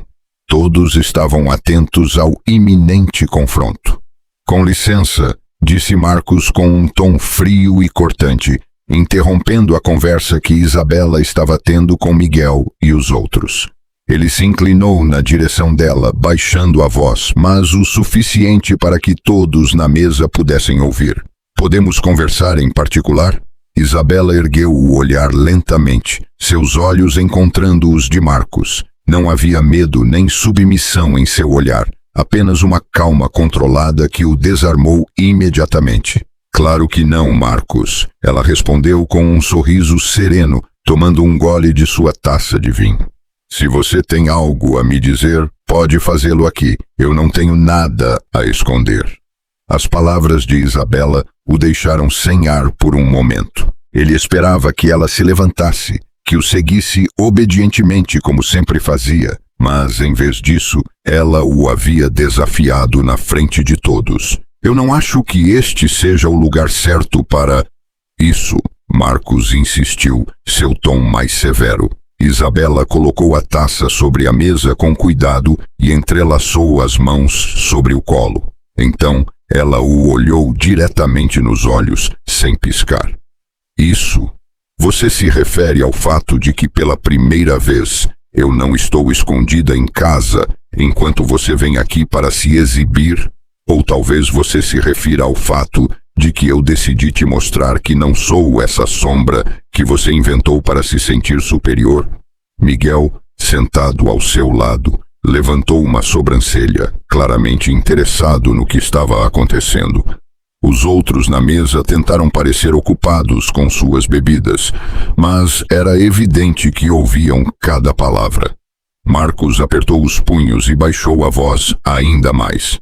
Todos estavam atentos ao iminente confronto. «Com licença», disse Marcos com um tom frio e cortante, interrompendo a conversa que Isabela estava tendo com Miguel e os outros. Ele se inclinou na direção dela, baixando a voz, mas o suficiente para que todos na mesa pudessem ouvir. «Podemos conversar em particular?» Isabela ergueu o olhar lentamente, seus olhos encontrando os de Marcos. Não havia medo nem submissão em seu olhar, apenas uma calma controlada que o desarmou imediatamente. «Claro que não, Marcos», ela respondeu com um sorriso sereno, tomando um gole de sua taça de vinho. «Se você tem algo a me dizer, pode fazê-lo aqui. Eu não tenho nada a esconder». As palavras de Isabela o deixaram sem ar por um momento. Ele esperava que ela se levantasse, que o seguisse obedientemente como sempre fazia, mas, em vez disso, ela o havia desafiado na frente de todos. «Eu não acho que este seja o lugar certo para...» «Isso», Marcos insistiu, seu tom mais severo. Isabela colocou a taça sobre a mesa com cuidado e entrelaçou as mãos sobre o colo. Então, ela o olhou diretamente nos olhos, sem piscar. «Isso? Você se refere ao fato de que pela primeira vez eu não estou escondida em casa enquanto você vem aqui para se exibir? Ou talvez você se refira ao fato de que eu decidi te mostrar que não sou essa sombra que você inventou para se sentir superior?» Miguel, sentado ao seu lado, levantou uma sobrancelha, claramente interessado no que estava acontecendo. Os outros na mesa tentaram parecer ocupados com suas bebidas, mas era evidente que ouviam cada palavra. Marcos apertou os punhos e baixou a voz ainda mais.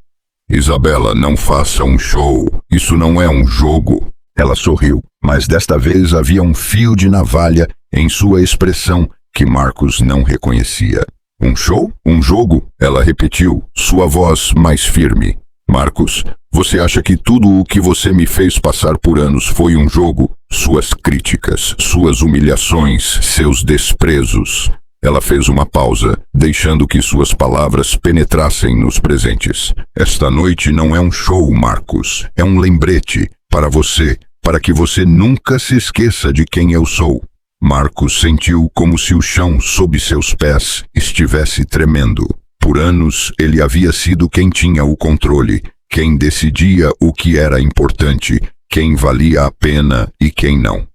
«Isabela, não faça um show. Isso não é um jogo. Ela sorriu, mas desta vez havia um fio de navalha em sua expressão que Marcos não reconhecia. Um show? Um jogo? Ela repetiu, sua voz mais firme. Marcos, você acha que tudo o que você me fez passar por anos foi um jogo? Suas críticas, suas humilhações, seus desprezos. Ela fez uma pausa, deixando que suas palavras penetrassem nos presentes. Esta noite não é um show, Marcos. É um lembrete para você, para que você nunca se esqueça de quem eu sou. Marcos sentiu como se o chão sob seus pés estivesse tremendo. Por anos, ele havia sido quem tinha o controle, quem decidia o que era importante, quem valia a pena e quem não.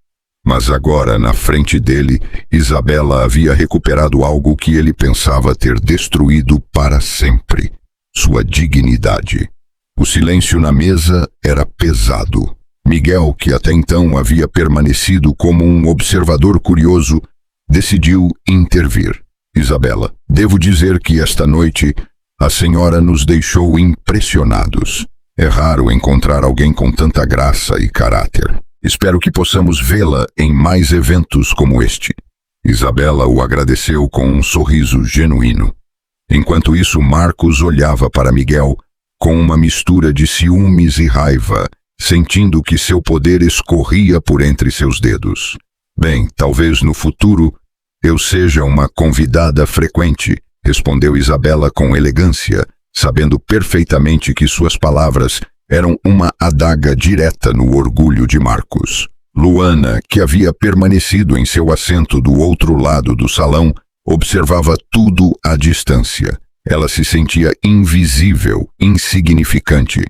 Mas agora, na frente dele, Isabela havia recuperado algo que ele pensava ter destruído para sempre: sua dignidade. O silêncio na mesa era pesado. Miguel, que até então havia permanecido como um observador curioso, decidiu intervir. Isabela, devo dizer que esta noite a senhora nos deixou impressionados. É raro encontrar alguém com tanta graça e caráter. Espero que possamos vê-la em mais eventos como este. Isabela o agradeceu com um sorriso genuíno. Enquanto isso, Marcos olhava para Miguel com uma mistura de ciúmes e raiva, sentindo que seu poder escorria por entre seus dedos. Bem, talvez no futuro eu seja uma convidada frequente, respondeu Isabela com elegância, sabendo perfeitamente que suas palavras eram uma adaga direta no orgulho de Marcos. Luana, que havia permanecido em seu assento do outro lado do salão, observava tudo à distância. Ela se sentia invisível, insignificante.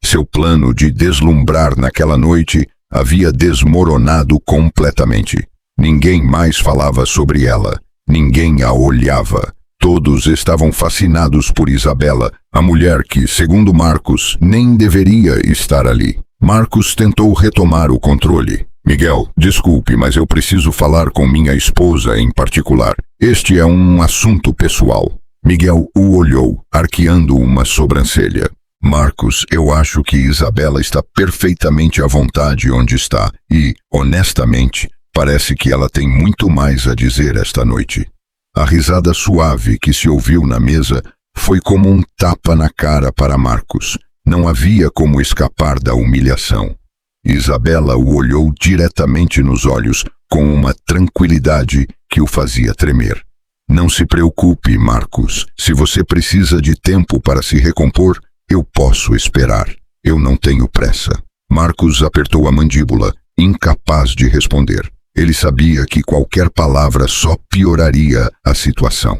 Seu plano de deslumbrar naquela noite havia desmoronado completamente. Ninguém mais falava sobre ela. Ninguém a olhava. Todos estavam fascinados por Isabela, a mulher que, segundo Marcos, nem deveria estar ali. Marcos tentou retomar o controle. Miguel, desculpe, mas eu preciso falar com minha esposa em particular. Este é um assunto pessoal. Miguel o olhou, arqueando uma sobrancelha. Marcos, eu acho que Isabela está perfeitamente à vontade onde está e, honestamente, parece que ela tem muito mais a dizer esta noite. A risada suave que se ouviu na mesa foi como um tapa na cara para Marcos. Não havia como escapar da humilhação. Isabela o olhou diretamente nos olhos com uma tranquilidade que o fazia tremer. Não se preocupe, Marcos. Se você precisa de tempo para se recompor, eu posso esperar. Eu não tenho pressa. Marcos apertou a mandíbula, incapaz de responder. Ele sabia que qualquer palavra só pioraria a situação.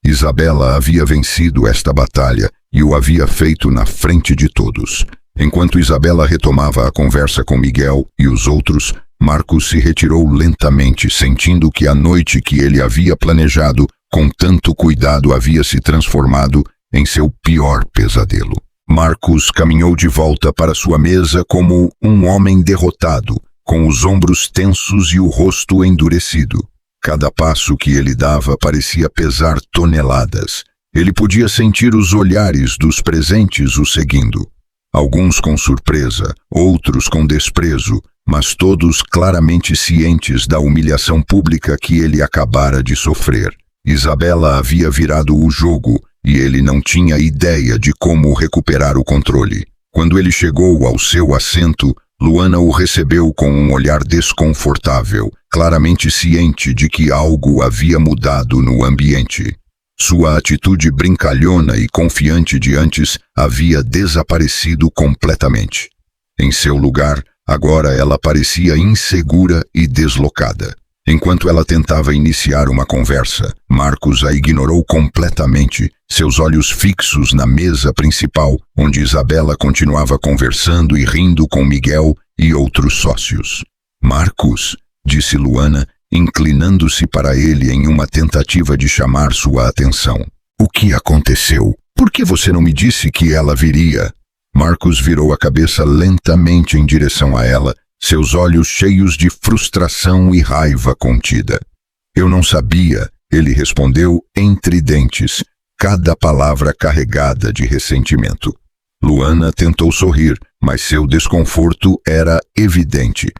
Isabela havia vencido esta batalha e o havia feito na frente de todos. Enquanto Isabela retomava a conversa com Miguel e os outros, Marcos se retirou lentamente, sentindo que a noite que ele havia planejado com tanto cuidado havia se transformado em seu pior pesadelo. Marcos caminhou de volta para sua mesa como um homem derrotado, com os ombros tensos e o rosto endurecido. Cada passo que ele dava parecia pesar toneladas. Ele podia sentir os olhares dos presentes o seguindo. Alguns com surpresa, outros com desprezo, mas todos claramente cientes da humilhação pública que ele acabara de sofrer. Isabela havia virado o jogo e ele não tinha ideia de como recuperar o controle. Quando ele chegou ao seu assento, Luana o recebeu com um olhar desconfortável, claramente ciente de que algo havia mudado no ambiente. Sua atitude brincalhona e confiante de antes havia desaparecido completamente. Em seu lugar, agora ela parecia insegura e deslocada. Enquanto ela tentava iniciar uma conversa, Marcos a ignorou completamente, seus olhos fixos na mesa principal, onde Isabela continuava conversando e rindo com Miguel e outros sócios. Marcos, disse Luana, inclinando-se para ele em uma tentativa de chamar sua atenção. O que aconteceu? Por que você não me disse que ela viria? Marcos virou a cabeça lentamente em direção a ela, seus olhos cheios de frustração e raiva contida. Eu não sabia, ele respondeu entre dentes, cada palavra carregada de ressentimento. Luana tentou sorrir, mas seu desconforto era evidente.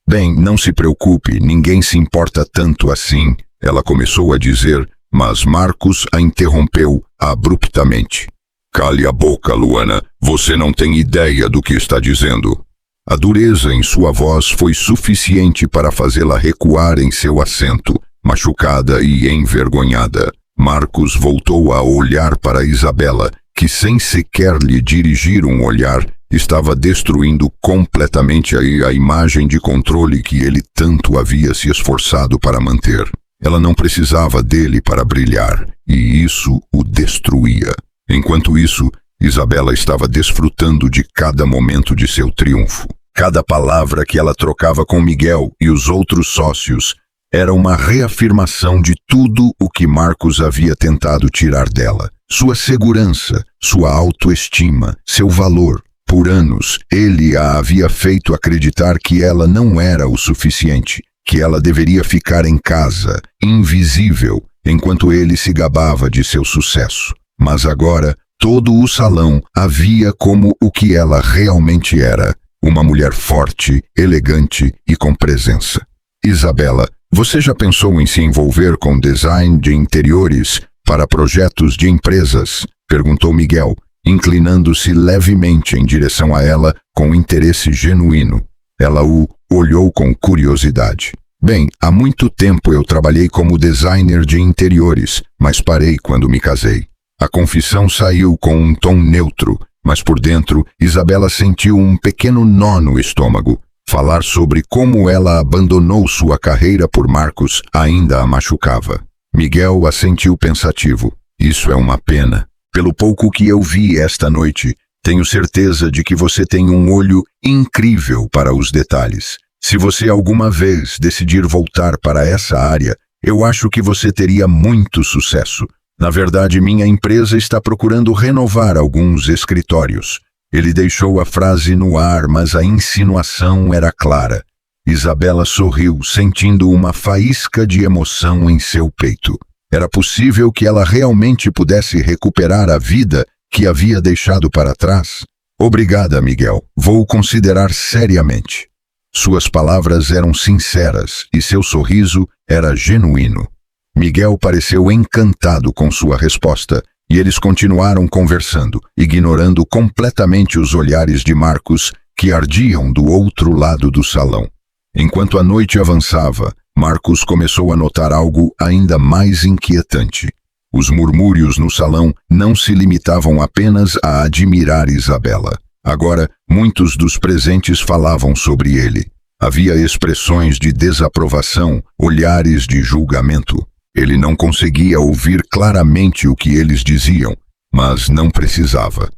Bem, não se preocupe, ninguém se importa tanto assim, ela começou a dizer, mas Marcus a interrompeu abruptamente. Cale a boca, Luana, você não tem ideia do que está dizendo. A dureza em sua voz foi suficiente para fazê-la recuar em seu assento, machucada e envergonhada. Marcus voltou a olhar para Isabela, que sem sequer lhe dirigir um olhar, estava destruindo completamente a imagem de controle que ele tanto havia se esforçado para manter. Ela não precisava dele para brilhar, e isso o destruía. Enquanto isso, Isabela estava desfrutando de cada momento de seu triunfo. Cada palavra que ela trocava com Miguel e os outros sócios era uma reafirmação de tudo o que Marcus havia tentado tirar dela. Sua segurança, sua autoestima, seu valor. Por anos, ele a havia feito acreditar que ela não era o suficiente, que ela deveria ficar em casa, invisível, enquanto ele se gabava de seu sucesso. Mas agora, todo o salão a via como o que ela realmente era, uma mulher forte, elegante e com presença. Isabela, você já pensou em se envolver com design de interiores para projetos de empresas? Perguntou Miguel, inclinando-se levemente em direção a ela com interesse genuíno. Ela o olhou com curiosidade. Bem, há muito tempo eu trabalhei como designer de interiores, mas parei quando me casei. A confissão saiu com um tom neutro, mas por dentro, Isabela sentiu um pequeno nó no estômago. Falar sobre como ela abandonou sua carreira por Marcus ainda a machucava. Miguel assentiu pensativo. Isso é uma pena. Pelo pouco que eu vi esta noite, tenho certeza de que você tem um olho incrível para os detalhes. Se você alguma vez decidir voltar para essa área, eu acho que você teria muito sucesso. Na verdade, minha empresa está procurando renovar alguns escritórios. Ele deixou a frase no ar, mas a insinuação era clara. Isabela sorriu, sentindo uma faísca de emoção em seu peito. Era possível que ela realmente pudesse recuperar a vida que havia deixado para trás? Obrigada, Miguel. Vou considerar seriamente. Suas palavras eram sinceras e seu sorriso era genuíno. Miguel pareceu encantado com sua resposta e eles continuaram conversando, ignorando completamente os olhares de Marcus que ardiam do outro lado do salão. Enquanto a noite avançava, Marcus começou a notar algo ainda mais inquietante. Os murmúrios no salão não se limitavam apenas a admirar Isabela. Agora, muitos dos presentes falavam sobre ele. Havia expressões de desaprovação, olhares de julgamento. Ele não conseguia ouvir claramente o que eles diziam, mas não precisava.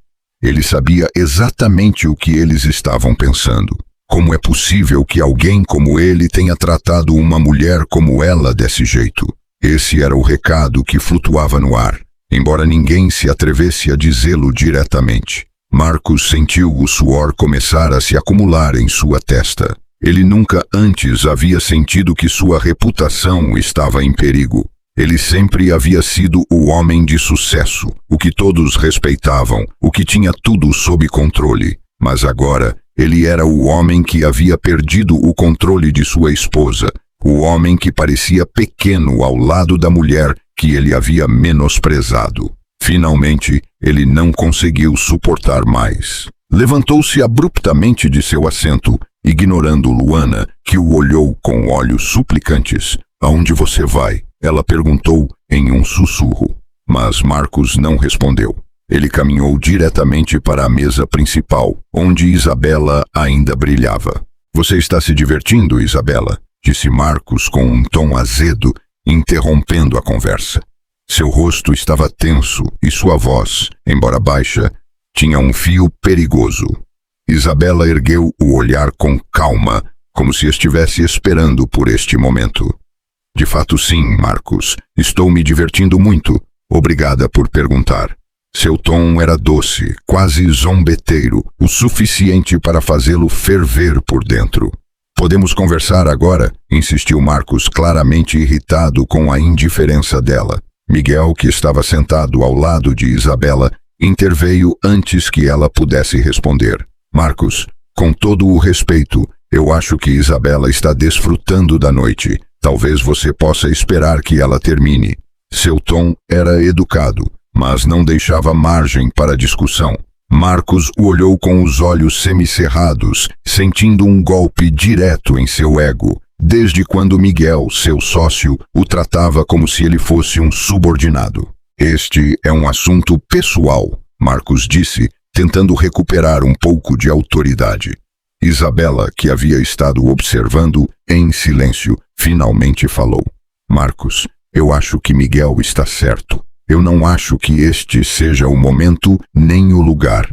Ele sabia exatamente o que eles estavam pensando. Como é possível que alguém como ele tenha tratado uma mulher como ela desse jeito? Esse era o recado que flutuava no ar, embora ninguém se atrevesse a dizê-lo diretamente. Marcus sentiu o suor começar a se acumular em sua testa. Ele nunca antes havia sentido que sua reputação estava em perigo. Ele sempre havia sido o homem de sucesso, o que todos respeitavam, o que tinha tudo sob controle. Mas agora, ele era o homem que havia perdido o controle de sua esposa, o homem que parecia pequeno ao lado da mulher que ele havia menosprezado. Finalmente, ele não conseguiu suportar mais. Levantou-se abruptamente de seu assento, ignorando Luana, que o olhou com olhos suplicantes. Aonde você vai? Ela perguntou em um sussurro. Mas Marcus não respondeu. Ele caminhou diretamente para a mesa principal, onde Isabela ainda brilhava. Você está se divertindo, Isabela? Disse Marcus com um tom azedo, interrompendo a conversa. Seu rosto estava tenso e sua voz, embora baixa, tinha um fio perigoso. Isabela ergueu o olhar com calma, como se estivesse esperando por este momento. De fato sim, Marcus. Estou me divertindo muito. Obrigada por perguntar. Seu tom era doce, quase zombeteiro, o suficiente para fazê-lo ferver por dentro. Podemos conversar agora? Insistiu Marcus, claramente irritado com a indiferença dela. Miguel, que estava sentado ao lado de Isabela, interveio antes que ela pudesse responder. Marcos, com todo o respeito, eu acho que Isabela está desfrutando da noite. Talvez você possa esperar que ela termine. Seu tom era educado, mas não deixava margem para discussão. Marcos o olhou com os olhos semicerrados, sentindo um golpe direto em seu ego, desde quando Miguel, seu sócio, o tratava como se ele fosse um subordinado. Este é um assunto pessoal, Marcos disse, tentando recuperar um pouco de autoridade. Isabela, que havia estado observando em silêncio, finalmente falou. Marcos, eu acho que Miguel está certo. Eu não acho que este seja o momento nem o lugar.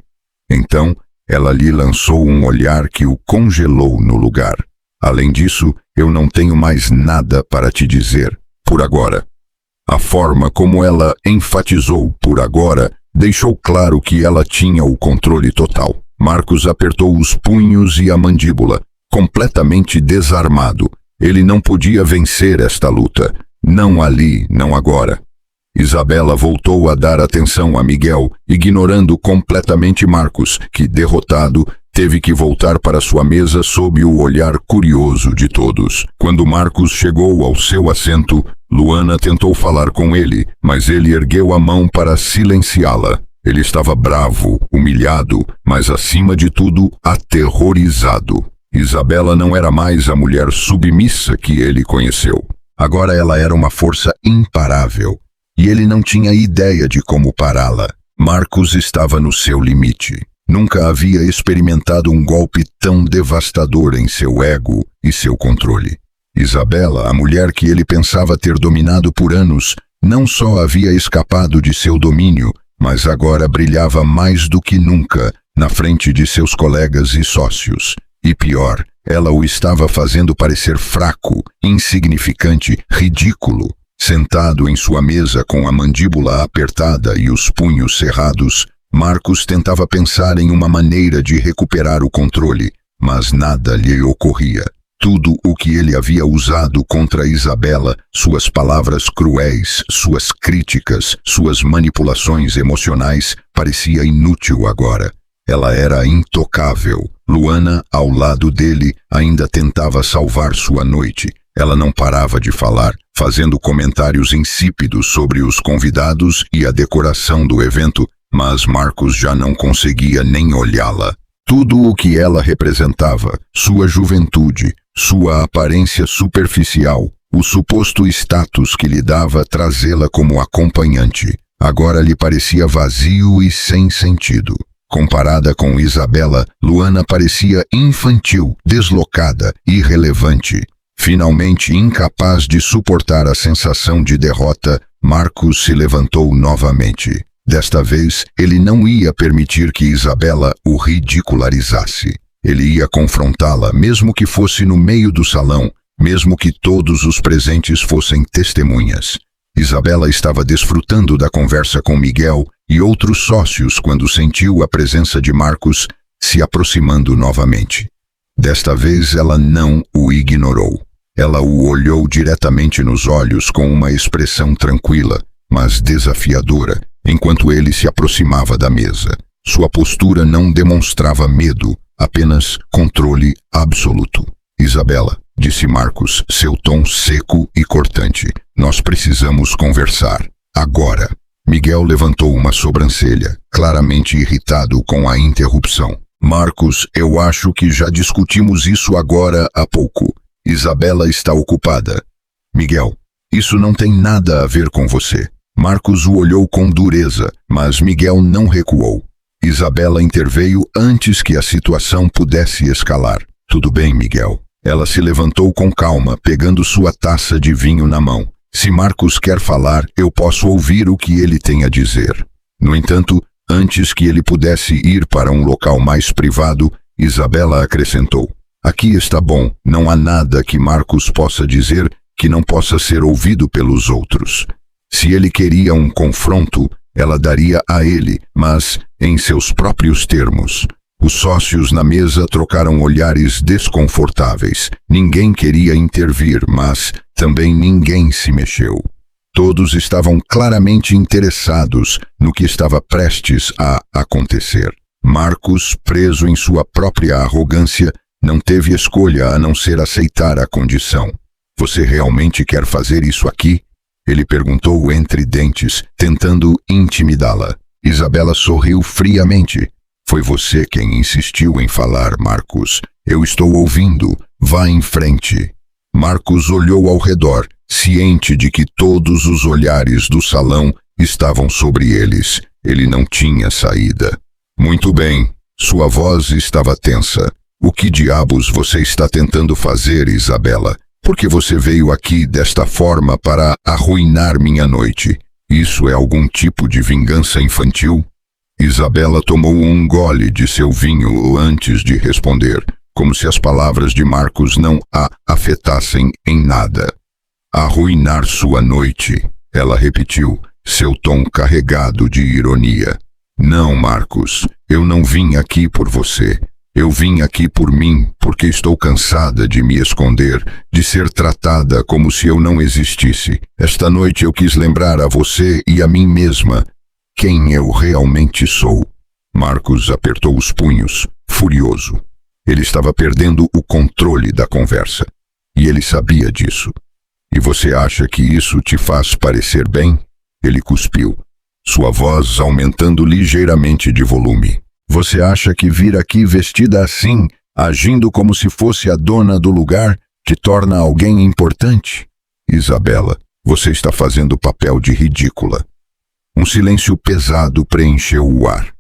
Então, ela lhe lançou um olhar que o congelou no lugar. Além disso, eu não tenho mais nada para te dizer, por agora. A forma como ela enfatizou por agora deixou claro que ela tinha o controle total. Marcos apertou os punhos e a mandíbula, completamente desarmado. Ele não podia vencer esta luta. Não ali, não agora. Isabela voltou a dar atenção a Miguel, ignorando completamente Marcos, que, derrotado, teve que voltar para sua mesa sob o olhar curioso de todos. Quando Marcos chegou ao seu assento, Luana tentou falar com ele, mas ele ergueu a mão para silenciá-la. Ele estava bravo, humilhado, mas acima de tudo, aterrorizado. Isabela não era mais a mulher submissa que ele conheceu. Agora ela era uma força imparável. E ele não tinha ideia de como pará-la. Marcos estava no seu limite. Nunca havia experimentado um golpe tão devastador em seu ego e seu controle. Isabela, a mulher que ele pensava ter dominado por anos, não só havia escapado de seu domínio, mas agora brilhava mais do que nunca na frente de seus colegas e sócios. E pior, ela o estava fazendo parecer fraco, insignificante, ridículo. Sentado em sua mesa com a mandíbula apertada e os punhos cerrados, Marcos tentava pensar em uma maneira de recuperar o controle, mas nada lhe ocorria. Tudo o que ele havia usado contra Isabela, suas palavras cruéis, suas críticas, suas manipulações emocionais, parecia inútil agora. Ela era intocável. Luana, ao lado dele, ainda tentava salvar sua noite. Ela não parava de falar, fazendo comentários insípidos sobre os convidados e a decoração do evento, mas Marcos já não conseguia nem olhá-la. Tudo o que ela representava, sua juventude, sua aparência superficial, o suposto status que lhe dava trazê-la como acompanhante, agora lhe parecia vazio e sem sentido. Comparada com Isabela, Luana parecia infantil, deslocada, irrelevante. Finalmente incapaz de suportar a sensação de derrota, Marcos se levantou novamente. Desta vez, ele não ia permitir que Isabela o ridicularizasse. Ele ia confrontá-la, mesmo que fosse no meio do salão, mesmo que todos os presentes fossem testemunhas. Isabela estava desfrutando da conversa com Miguel e outros sócios quando sentiu a presença de Marcos se aproximando novamente. Desta vez, ela não o ignorou. Ela o olhou diretamente nos olhos com uma expressão tranquila, mas desafiadora, enquanto ele se aproximava da mesa. Sua postura não demonstrava medo, apenas controle absoluto. Isabela, disse Marcos, seu tom seco e cortante. Nós precisamos conversar. Agora. Miguel levantou uma sobrancelha, claramente irritado com a interrupção. Marcos, eu acho que já discutimos isso agora há pouco. Isabela está ocupada. Miguel, isso não tem nada a ver com você. Marcos o olhou com dureza, mas Miguel não recuou. Isabela interveio antes que a situação pudesse escalar. Tudo bem, Miguel. Ela se levantou com calma, pegando sua taça de vinho na mão. Se Marcos quer falar, eu posso ouvir o que ele tem a dizer. No entanto, antes que ele pudesse ir para um local mais privado, Isabela acrescentou. Aqui está bom, não há nada que Marcos possa dizer que não possa ser ouvido pelos outros. Se ele queria um confronto, ela daria a ele, mas em seus próprios termos. Os sócios na mesa trocaram olhares desconfortáveis. Ninguém queria intervir, mas também ninguém se mexeu. Todos estavam claramente interessados no que estava prestes a acontecer. Marcos, preso em sua própria arrogância, não teve escolha a não ser aceitar a condição. Você realmente quer fazer isso aqui? Ele perguntou entre dentes, tentando intimidá-la. Isabela sorriu friamente. Foi você quem insistiu em falar, Marcos. Eu estou ouvindo. Vá em frente. Marcos olhou ao redor, ciente de que todos os olhares do salão estavam sobre eles. Ele não tinha saída. Muito bem. Sua voz estava tensa. O que diabos você está tentando fazer, Isabela? Por que você veio aqui desta forma para arruinar minha noite? Isso é algum tipo de vingança infantil? Isabela tomou um gole de seu vinho antes de responder, como se as palavras de Marcos não a afetassem em nada. Arruinar sua noite, ela repetiu, seu tom carregado de ironia. Não, Marcos, eu não vim aqui por você. Eu vim aqui por mim, porque estou cansada de me esconder, de ser tratada como se eu não existisse. Esta noite eu quis lembrar a você e a mim mesma quem eu realmente sou. Marcos apertou os punhos, furioso. Ele estava perdendo o controle da conversa. E ele sabia disso. E você acha que isso te faz parecer bem? Ele cuspiu, sua voz aumentando ligeiramente de volume. Você acha que vir aqui vestida assim, agindo como se fosse a dona do lugar, te torna alguém importante? Isabela, você está fazendo o papel de ridícula. Um silêncio pesado preencheu o ar.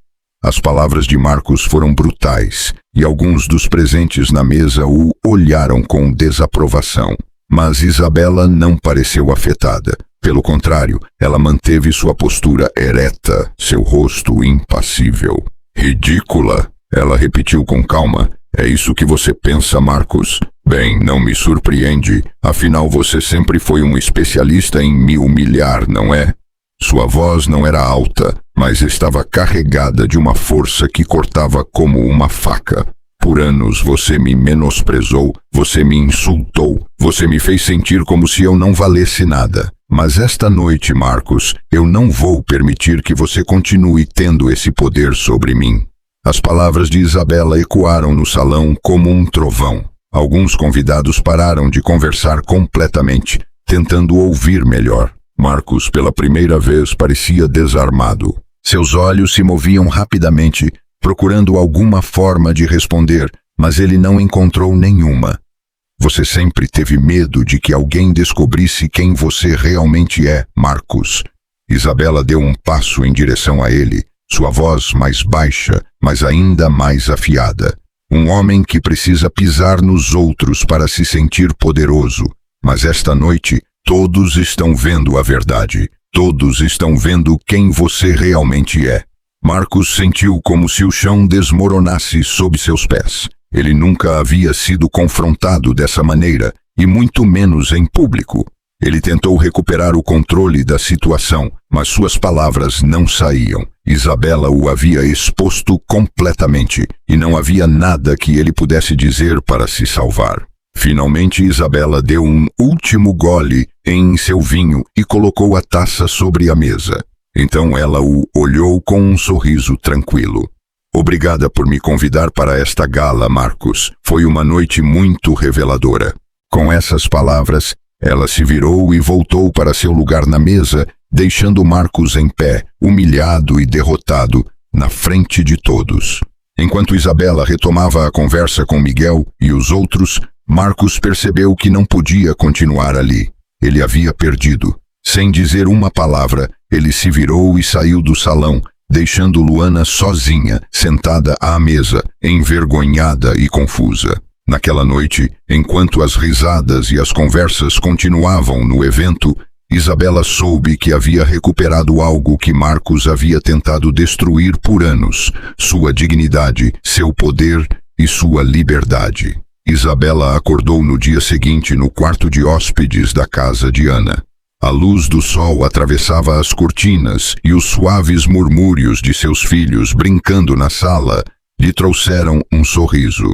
As palavras de Marcos foram brutais, e alguns dos presentes na mesa o olharam com desaprovação. Mas Isabela não pareceu afetada. Pelo contrário, ela manteve sua postura ereta, seu rosto impassível. Ridícula, ela repetiu com calma. É isso que você pensa, Marcos? Bem, não me surpreende. Afinal, você sempre foi um especialista em me humilhar, não é? Sua voz não era alta, mas estava carregada de uma força que cortava como uma faca. Por anos você me menosprezou, você me insultou, você me fez sentir como se eu não valesse nada. Mas esta noite, Marcos, eu não vou permitir que você continue tendo esse poder sobre mim. As palavras de Isabela ecoaram no salão como um trovão. Alguns convidados pararam de conversar completamente, tentando ouvir melhor. Marcos, pela primeira vez, parecia desarmado. Seus olhos se moviam rapidamente, procurando alguma forma de responder, mas ele não encontrou nenhuma. Você sempre teve medo de que alguém descobrisse quem você realmente é, Marcos. Isabela deu um passo em direção a ele, sua voz mais baixa, mas ainda mais afiada. Um homem que precisa pisar nos outros para se sentir poderoso. Mas esta noite, todos estão vendo a verdade. Todos estão vendo quem você realmente é. Marcos sentiu como se o chão desmoronasse sob seus pés. Ele nunca havia sido confrontado dessa maneira, e muito menos em público. Ele tentou recuperar o controle da situação, mas suas palavras não saíam. Isabela o havia exposto completamente, e não havia nada que ele pudesse dizer para se salvar. Finalmente, Isabela deu um último gole em seu vinho e colocou a taça sobre a mesa. Então ela o olhou com um sorriso tranquilo. Obrigada por me convidar para esta gala, Marcos. Foi uma noite muito reveladora. Com essas palavras, ela se virou e voltou para seu lugar na mesa, deixando Marcos em pé, humilhado e derrotado, na frente de todos. Enquanto Isabela retomava a conversa com Miguel e os outros, Marcos percebeu que não podia continuar ali. Ele havia perdido. Sem dizer uma palavra, ele se virou e saiu do salão, deixando Luana sozinha, sentada à mesa, envergonhada e confusa. Naquela noite, enquanto as risadas e as conversas continuavam no evento, Isabela soube que havia recuperado algo que Marcos havia tentado destruir por anos: sua dignidade, seu poder e sua liberdade. Isabela acordou no dia seguinte no quarto de hóspedes da casa de Ana. A luz do sol atravessava as cortinas e os suaves murmúrios de seus filhos brincando na sala lhe trouxeram um sorriso.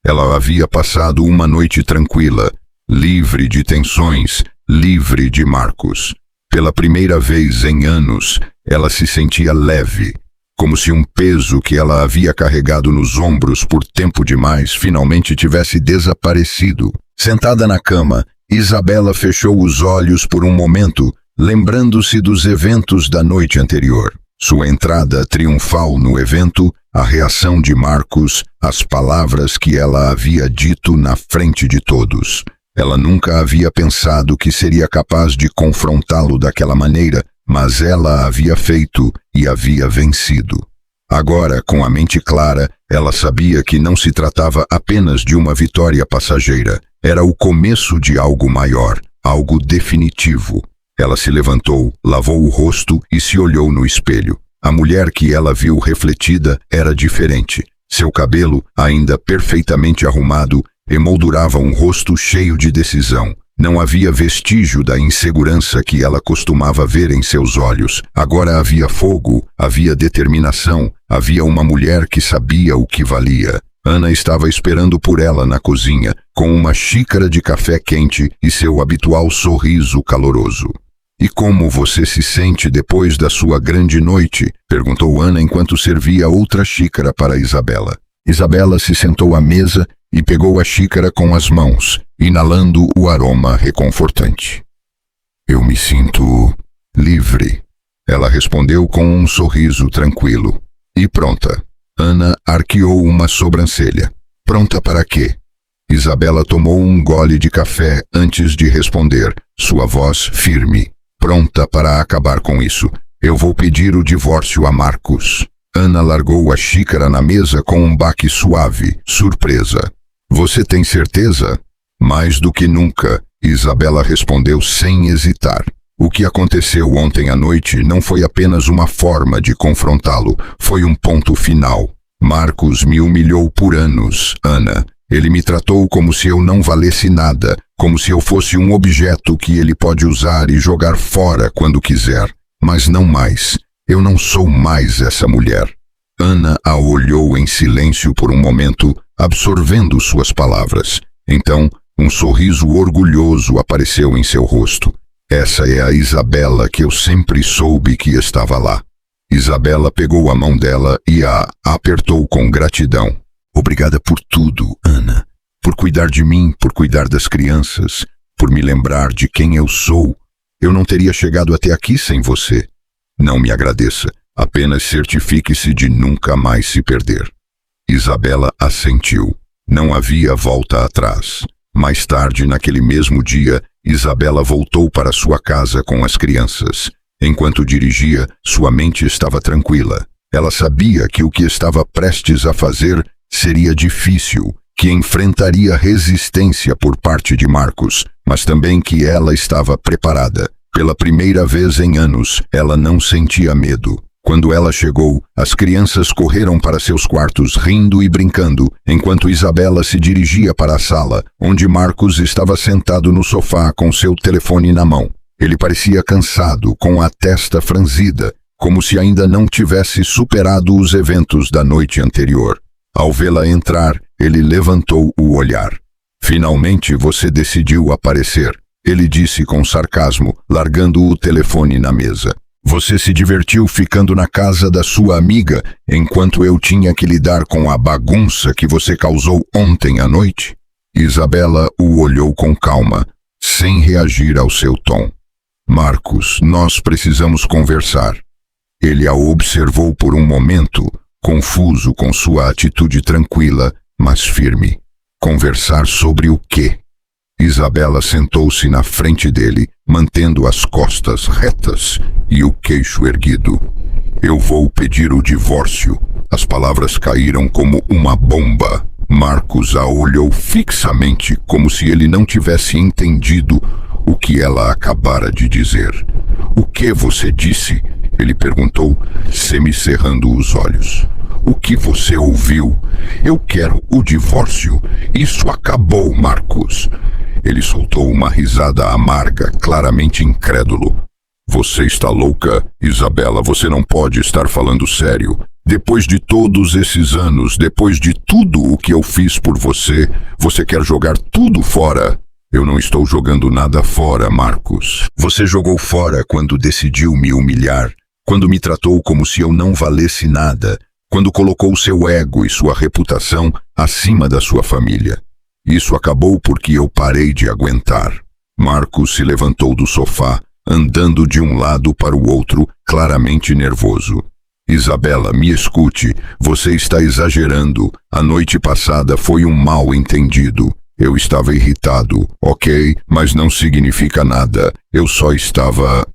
Ela havia passado uma noite tranquila, livre de tensões, livre de Marcos. Pela primeira vez em anos, ela se sentia leve. como se um peso que ela havia carregado nos ombros por tempo demais finalmente tivesse desaparecido. Sentada na cama, Isabela fechou os olhos por um momento, lembrando-se dos eventos da noite anterior. Sua entrada triunfal no evento, a reação de Marcos, as palavras que ela havia dito na frente de todos. Ela nunca havia pensado que seria capaz de confrontá-lo daquela maneira, mas ela havia feito e havia vencido. Agora, com a mente clara, ela sabia que não se tratava apenas de uma vitória passageira. Era o começo de algo maior, algo definitivo. Ela se levantou, lavou o rosto e se olhou no espelho. A mulher que ela viu refletida era diferente. Seu cabelo, ainda perfeitamente arrumado, emoldurava um rosto cheio de decisão. Não havia vestígio da insegurança que ela costumava ver em seus olhos. Agora havia fogo, havia determinação, havia uma mulher que sabia o que valia. Ana estava esperando por ela na cozinha, com uma xícara de café quente e seu habitual sorriso caloroso. "E como você se sente depois da sua grande noite?" perguntou Ana enquanto servia outra xícara para Isabela. Isabela se sentou à mesa e pegou a xícara com as mãos, inalando o aroma reconfortante. "Eu me sinto livre", ela respondeu com um sorriso tranquilo. "E pronta." Ana arqueou uma sobrancelha. "Pronta para quê?" Isabela tomou um gole de café antes de responder, sua voz firme. "Pronta para acabar com isso. Eu vou pedir o divórcio a Marcos." Ana largou a xícara na mesa com um baque suave, surpresa. "Você tem certeza?" "Mais do que nunca", Isabela respondeu sem hesitar. O que aconteceu ontem à noite não foi apenas uma forma de confrontá-lo, foi um ponto final. Marcos me humilhou por anos, Ana. Ele me tratou como se eu não valesse nada, como se eu fosse um objeto que ele pode usar e jogar fora quando quiser. Mas não mais. Eu não sou mais essa mulher. Ana a olhou em silêncio por um momento, absorvendo suas palavras. Então, um sorriso orgulhoso apareceu em seu rosto. Essa é a Isabela que eu sempre soube que estava lá. Isabela pegou a mão dela e a apertou com gratidão. "Obrigada por tudo, Ana. Por cuidar de mim, por cuidar das crianças, por me lembrar de quem eu sou. Eu não teria chegado até aqui sem você. Não me agradeça. Apenas certifique-se de nunca mais se perder." Isabela assentiu. Não havia volta atrás. Mais tarde, naquele mesmo dia, Isabela voltou para sua casa com as crianças. Enquanto dirigia, sua mente estava tranquila. Ela sabia que o que estava prestes a fazer seria difícil, que enfrentaria resistência por parte de Marcos, mas também que ela estava preparada. Pela primeira vez em anos, ela não sentia medo. Quando ela chegou, as crianças correram para seus quartos rindo e brincando, enquanto Isabela se dirigia para a sala, onde Marcos estava sentado no sofá com seu telefone na mão. Ele parecia cansado, com a testa franzida, como se ainda não tivesse superado os eventos da noite anterior. Ao vê-la entrar, ele levantou o olhar. "Finalmente você decidiu aparecer", ele disse com sarcasmo, largando o telefone na mesa. "Você se divertiu ficando na casa da sua amiga, enquanto eu tinha que lidar com a bagunça que você causou ontem à noite?" Isabela o olhou com calma, sem reagir ao seu tom. "Marcos, nós precisamos conversar." Ele a observou por um momento, confuso com sua atitude tranquila, mas firme. "Conversar sobre o quê?" Isabela sentou-se na frente dele, mantendo as costas retas e o queixo erguido. "Eu vou pedir o divórcio." As palavras caíram como uma bomba. Marcos a olhou fixamente, como se ele não tivesse entendido o que ela acabara de dizer. "O que você disse?" ele perguntou, semicerrando os olhos. "O que você ouviu? Eu quero o divórcio. Isso acabou, Marcos." Ele soltou uma risada amarga, claramente incrédulo. "Você está louca, Isabela, você não pode estar falando sério. Depois de todos esses anos, depois de tudo o que eu fiz por você, você quer jogar tudo fora?" "Eu não estou jogando nada fora, Marcos. Você jogou fora quando decidiu me humilhar, quando me tratou como se eu não valesse nada, quando colocou seu ego e sua reputação acima da sua família. Isso acabou porque eu parei de aguentar. Marcos se levantou do sofá, andando de um lado para o outro, claramente nervoso. Isabela, me escute, você está exagerando. A noite passada foi um mal-entendido. Eu estava irritado, ok, mas não significa nada. Eu só estava...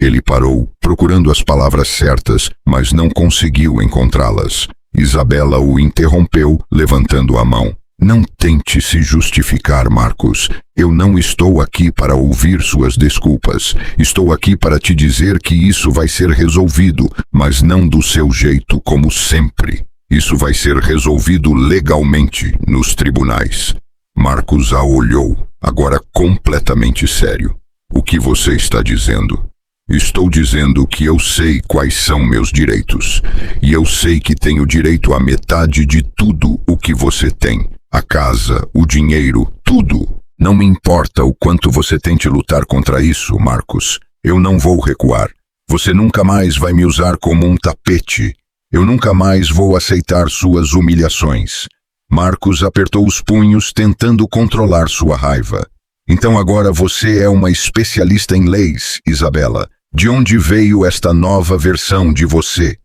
Ele parou, procurando as palavras certas, mas não conseguiu encontrá-las. Isabela o interrompeu, levantando a mão. Não tente se justificar, Marcos. Eu não estou aqui para ouvir suas desculpas. Estou aqui para te dizer que isso vai ser resolvido, mas não do seu jeito, como sempre. Isso vai ser resolvido legalmente nos tribunais. Marcos a olhou, agora completamente sério. O que você está dizendo? Estou dizendo que eu sei quais são meus direitos. E eu sei que tenho direito à metade de tudo o que você tem. A casa, o dinheiro, tudo. Não me importa o quanto você tente lutar contra isso, Marcos. Eu não vou recuar. Você nunca mais vai me usar como um tapete. Eu nunca mais vou aceitar suas humilhações. Marcos apertou os punhos, tentando controlar sua raiva. Então agora você é uma especialista em leis, Isabela. De onde veio esta nova versão de você?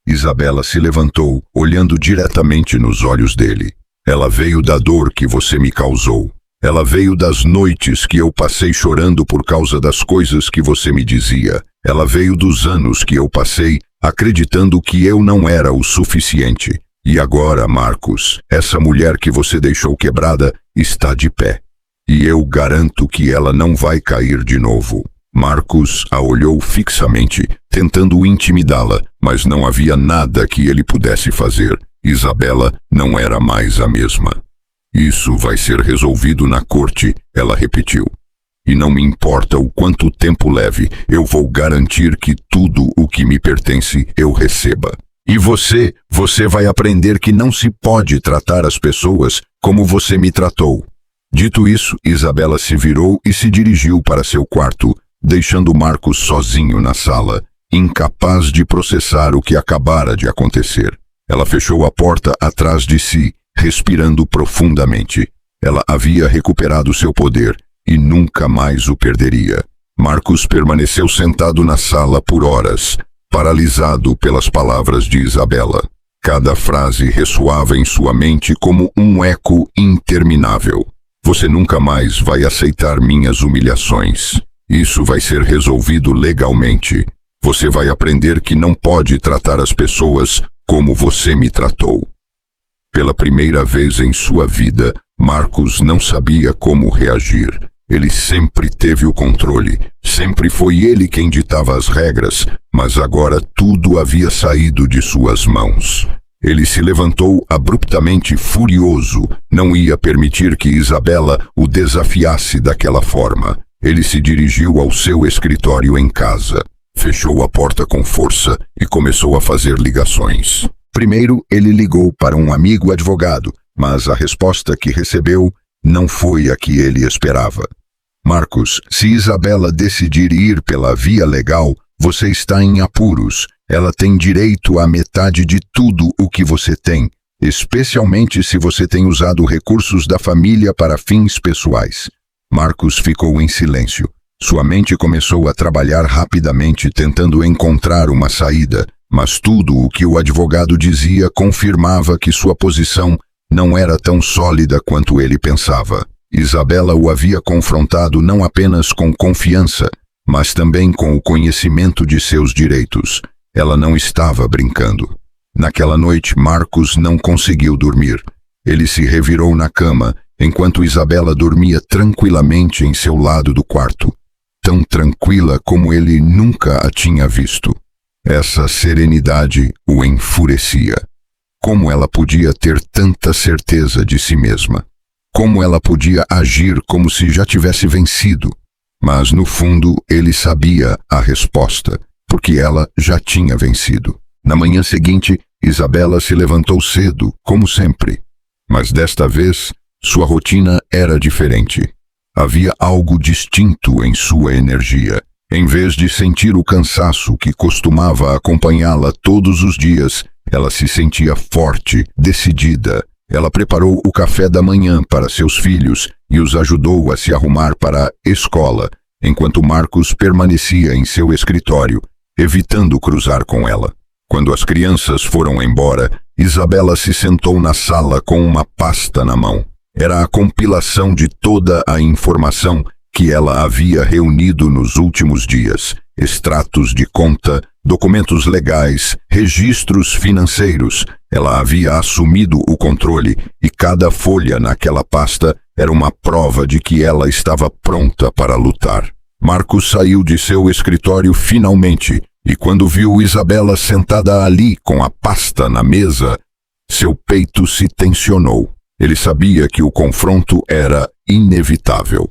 Isabela se levantou, olhando diretamente nos olhos dele. Ela veio da dor que você me causou. Ela veio das noites que eu passei chorando por causa das coisas que você me dizia. Ela veio dos anos que eu passei acreditando que eu não era o suficiente. E agora, Marcos, essa mulher que você deixou quebrada está de pé. E eu garanto que ela não vai cair de novo. Marcos a olhou fixamente, tentando intimidá-la, mas não havia nada que ele pudesse fazer. Isabela não era mais a mesma. Isso vai ser resolvido na corte, ela repetiu. E não me importa o quanto tempo leve, eu vou garantir que tudo o que me pertence eu receba. E você vai aprender que não se pode tratar as pessoas como você me tratou. Dito isso, Isabela se virou e se dirigiu para seu quarto, deixando Marcos sozinho na sala, incapaz de processar o que acabara de acontecer. Ela fechou a porta atrás de si, respirando profundamente. Ela havia recuperado seu poder e nunca mais o perderia. Marcos permaneceu sentado na sala por horas, paralisado pelas palavras de Isabela. Cada frase ressoava em sua mente como um eco interminável. Você nunca mais vai aceitar minhas humilhações. Isso vai ser resolvido legalmente. Você vai aprender que não pode tratar as pessoas como você me tratou. Pela primeira vez em sua vida, Marcos não sabia como reagir. Ele sempre teve o controle, sempre foi ele quem ditava as regras, mas agora tudo havia saído de suas mãos. Ele se levantou abruptamente furioso, não ia permitir que Isabela o desafiasse daquela forma. Ele se dirigiu ao seu escritório em casa. Fechou a porta com força e começou a fazer ligações. Primeiro, ele ligou para um amigo advogado, mas a resposta que recebeu não foi a que ele esperava. Marcos, se Isabela decidir ir pela via legal, você está em apuros. Ela tem direito à metade de tudo o que você tem, especialmente se você tem usado recursos da família para fins pessoais. Marcos ficou em silêncio. Sua mente começou a trabalhar rapidamente tentando encontrar uma saída, mas tudo o que o advogado dizia confirmava que sua posição não era tão sólida quanto ele pensava. Isabela o havia confrontado não apenas com confiança, mas também com o conhecimento de seus direitos. Ela não estava brincando. Naquela noite, Marcos não conseguiu dormir. Ele se revirou na cama, enquanto Isabela dormia tranquilamente em seu lado do quarto. Tão tranquila como ele nunca a tinha visto. Essa serenidade o enfurecia. Como ela podia ter tanta certeza de si mesma? Como ela podia agir como se já tivesse vencido? Mas, no fundo, ele sabia a resposta, porque ela já tinha vencido. Na manhã seguinte, Isabela se levantou cedo, como sempre. Mas desta vez, sua rotina era diferente. Havia algo distinto em sua energia. Em vez de sentir o cansaço que costumava acompanhá-la todos os dias, ela se sentia forte, decidida. Ela preparou o café da manhã para seus filhos e os ajudou a se arrumar para a escola, enquanto Marcos permanecia em seu escritório, evitando cruzar com ela. Quando as crianças foram embora, Isabela se sentou na sala com uma pasta na mão. Era a compilação de toda a informação que ela havia reunido nos últimos dias: extratos de conta, documentos legais, registros financeiros. Ela havia assumido o controle e cada folha naquela pasta era uma prova de que ela estava pronta para lutar. Marcos saiu de seu escritório finalmente e quando viu Isabela sentada ali com a pasta na mesa, seu peito se tensionou. Ele sabia que o confronto era inevitável.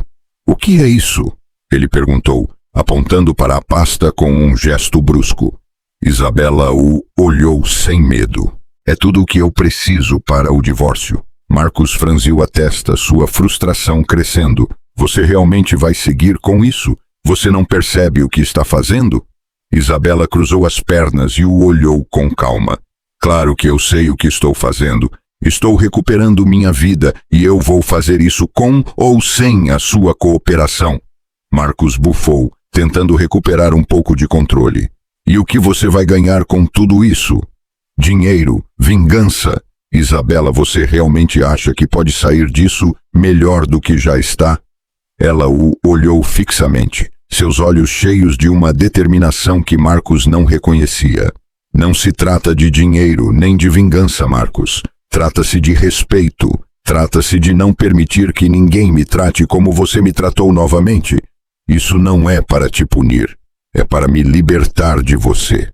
"O que é isso?" ele perguntou, apontando para a pasta com um gesto brusco. Isabela o olhou sem medo. "É tudo o que eu preciso para o divórcio." Marcos franziu a testa, sua frustração crescendo. "Você realmente vai seguir com isso? Você não percebe o que está fazendo?" Isabela cruzou as pernas e o olhou com calma. "Claro que eu sei o que estou fazendo. Estou recuperando minha vida e eu vou fazer isso com ou sem a sua cooperação." Marcos bufou, tentando recuperar um pouco de controle. "E o que você vai ganhar com tudo isso?" "Dinheiro, vingança." "Isabela, você realmente acha que pode sair disso melhor do que já está?" Ela o olhou fixamente, seus olhos cheios de uma determinação que Marcos não reconhecia. "Não se trata de dinheiro nem de vingança, Marcos. Trata-se de respeito. Trata-se de não permitir que ninguém me trate como você me tratou novamente. Isso não é para te punir. É para me libertar de você."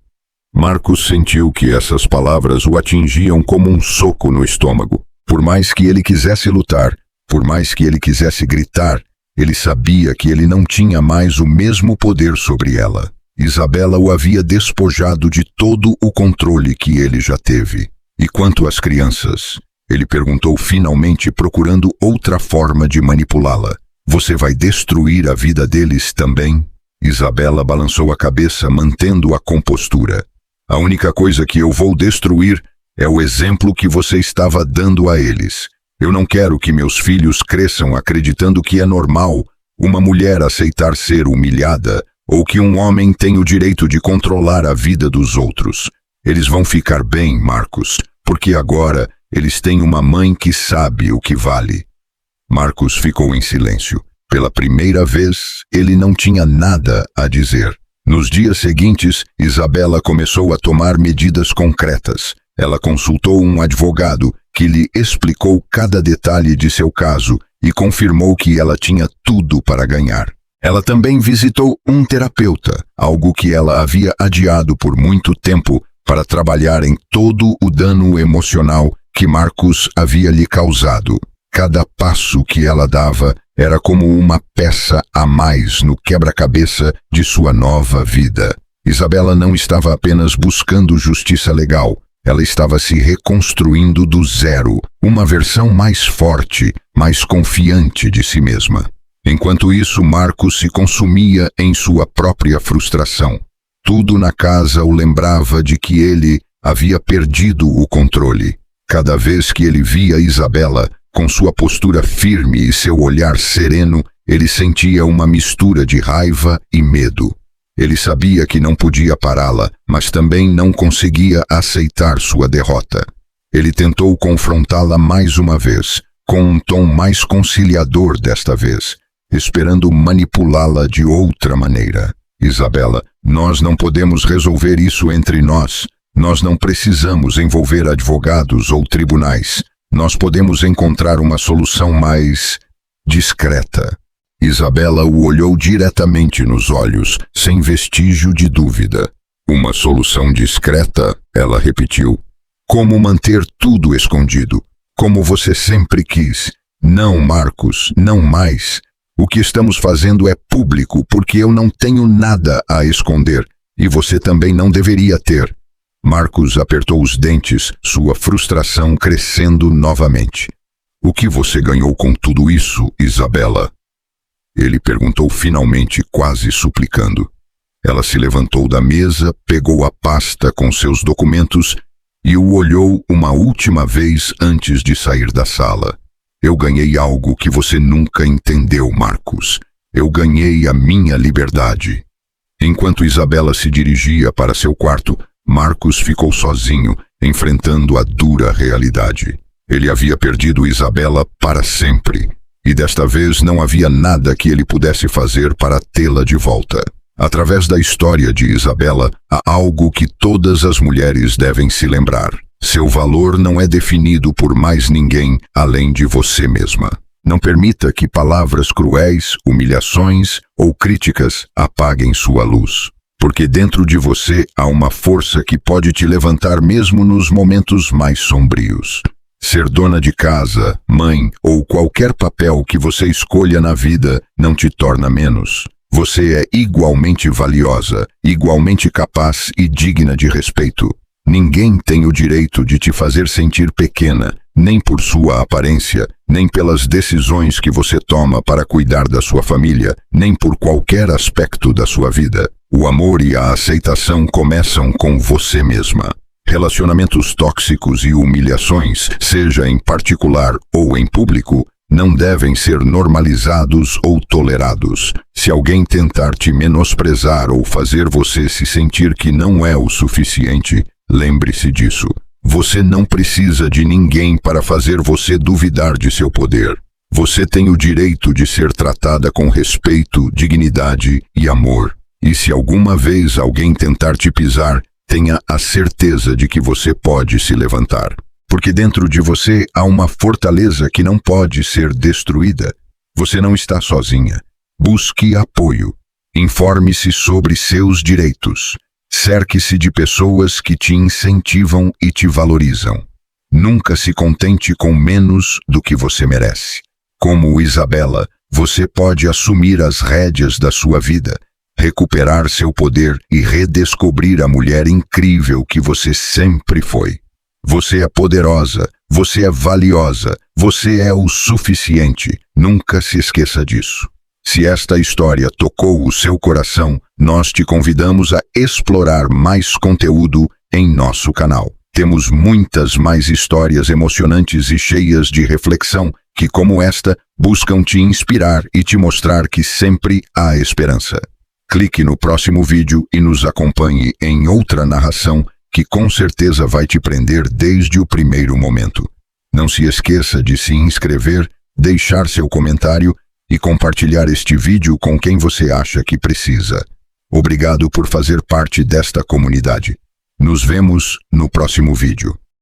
Marcos sentiu que essas palavras o atingiam como um soco no estômago. Por mais que ele quisesse lutar, por mais que ele quisesse gritar, ele sabia que ele não tinha mais o mesmo poder sobre ela. Isabela o havia despojado de todo o controle que ele já teve. "E quanto às crianças?" ele perguntou finalmente, procurando outra forma de manipulá-la. "Você vai destruir a vida deles também?" Isabela balançou a cabeça, mantendo a compostura. "A única coisa que eu vou destruir é o exemplo que você estava dando a eles. Eu não quero que meus filhos cresçam acreditando que é normal uma mulher aceitar ser humilhada ou que um homem tem o direito de controlar a vida dos outros. Eles vão ficar bem, Marcos, porque agora eles têm uma mãe que sabe o que vale." Marcos ficou em silêncio. Pela primeira vez, ele não tinha nada a dizer. Nos dias seguintes, Isabela começou a tomar medidas concretas. Ela consultou um advogado que lhe explicou cada detalhe de seu caso e confirmou que ela tinha tudo para ganhar. Ela também visitou um terapeuta, algo que ela havia adiado por muito tempo, para trabalhar em todo o dano emocional que Marcos havia lhe causado. Cada passo que ela dava era como uma peça a mais no quebra-cabeça de sua nova vida. Isabela não estava apenas buscando justiça legal, ela estava se reconstruindo do zero, uma versão mais forte, mais confiante de si mesma. Enquanto isso, Marcos se consumia em sua própria frustração. Tudo na casa o lembrava de que ele havia perdido o controle. Cada vez que ele via Isabela, com sua postura firme e seu olhar sereno, ele sentia uma mistura de raiva e medo. Ele sabia que não podia pará-la, mas também não conseguia aceitar sua derrota. Ele tentou confrontá-la mais uma vez, com um tom mais conciliador desta vez, esperando manipulá-la de outra maneira. "Isabela, nós não podemos resolver isso entre nós. Nós não precisamos envolver advogados ou tribunais. Nós podemos encontrar uma solução mais discreta." Isabela o olhou diretamente nos olhos, sem vestígio de dúvida. "Uma solução discreta?" ela repetiu. "Como manter tudo escondido, como você sempre quis." "Não, Marcos, não mais. O que estamos fazendo é público porque eu não tenho nada a esconder, e você também não deveria ter." Marcos apertou os dentes, sua frustração crescendo novamente. "O que você ganhou com tudo isso, Isabela?" ele perguntou finalmente, quase suplicando. Ela se levantou da mesa, pegou a pasta com seus documentos e o olhou uma última vez antes de sair da sala. Eu ganhei algo que você nunca entendeu, Marcos. Eu ganhei a minha liberdade. Enquanto Isabela se dirigia para seu quarto, Marcos ficou sozinho, enfrentando a dura realidade. Ele havia perdido Isabela para sempre, e desta vez não havia nada que ele pudesse fazer para tê-la de volta. Através da história de Isabela, há algo que todas as mulheres devem se lembrar. Seu valor não é definido por mais ninguém além de você mesma. Não permita que palavras cruéis, humilhações ou críticas apaguem sua luz. Porque dentro de você há uma força que pode te levantar mesmo nos momentos mais sombrios. Ser dona de casa, mãe ou qualquer papel que você escolha na vida não te torna menos. Você é igualmente valiosa, igualmente capaz e digna de respeito. Ninguém tem o direito de te fazer sentir pequena, nem por sua aparência, nem pelas decisões que você toma para cuidar da sua família, nem por qualquer aspecto da sua vida. O amor e a aceitação começam com você mesma. Relacionamentos tóxicos e humilhações, seja em particular ou em público, não devem ser normalizados ou tolerados. Se alguém tentar te menosprezar ou fazer você se sentir que não é o suficiente, lembre-se disso. Você não precisa de ninguém para fazer você duvidar de seu poder. Você tem o direito de ser tratada com respeito, dignidade e amor. E se alguma vez alguém tentar te pisar, tenha a certeza de que você pode se levantar. Porque dentro de você há uma fortaleza que não pode ser destruída. Você não está sozinha. Busque apoio. Informe-se sobre seus direitos. Cerque-se de pessoas que te incentivam e te valorizam. Nunca se contente com menos do que você merece. Como Isabela, você pode assumir as rédeas da sua vida, recuperar seu poder e redescobrir a mulher incrível que você sempre foi. Você é poderosa, você é valiosa, você é o suficiente. Nunca se esqueça disso. Se esta história tocou o seu coração, nós te convidamos a explorar mais conteúdo em nosso canal. Temos muitas mais histórias emocionantes e cheias de reflexão que, como esta, buscam te inspirar e te mostrar que sempre há esperança. Clique no próximo vídeo e nos acompanhe em outra narração que com certeza vai te prender desde o primeiro momento. Não se esqueça de se inscrever, deixar seu comentário e compartilhar este vídeo com quem você acha que precisa. Obrigado por fazer parte desta comunidade. Nos vemos no próximo vídeo.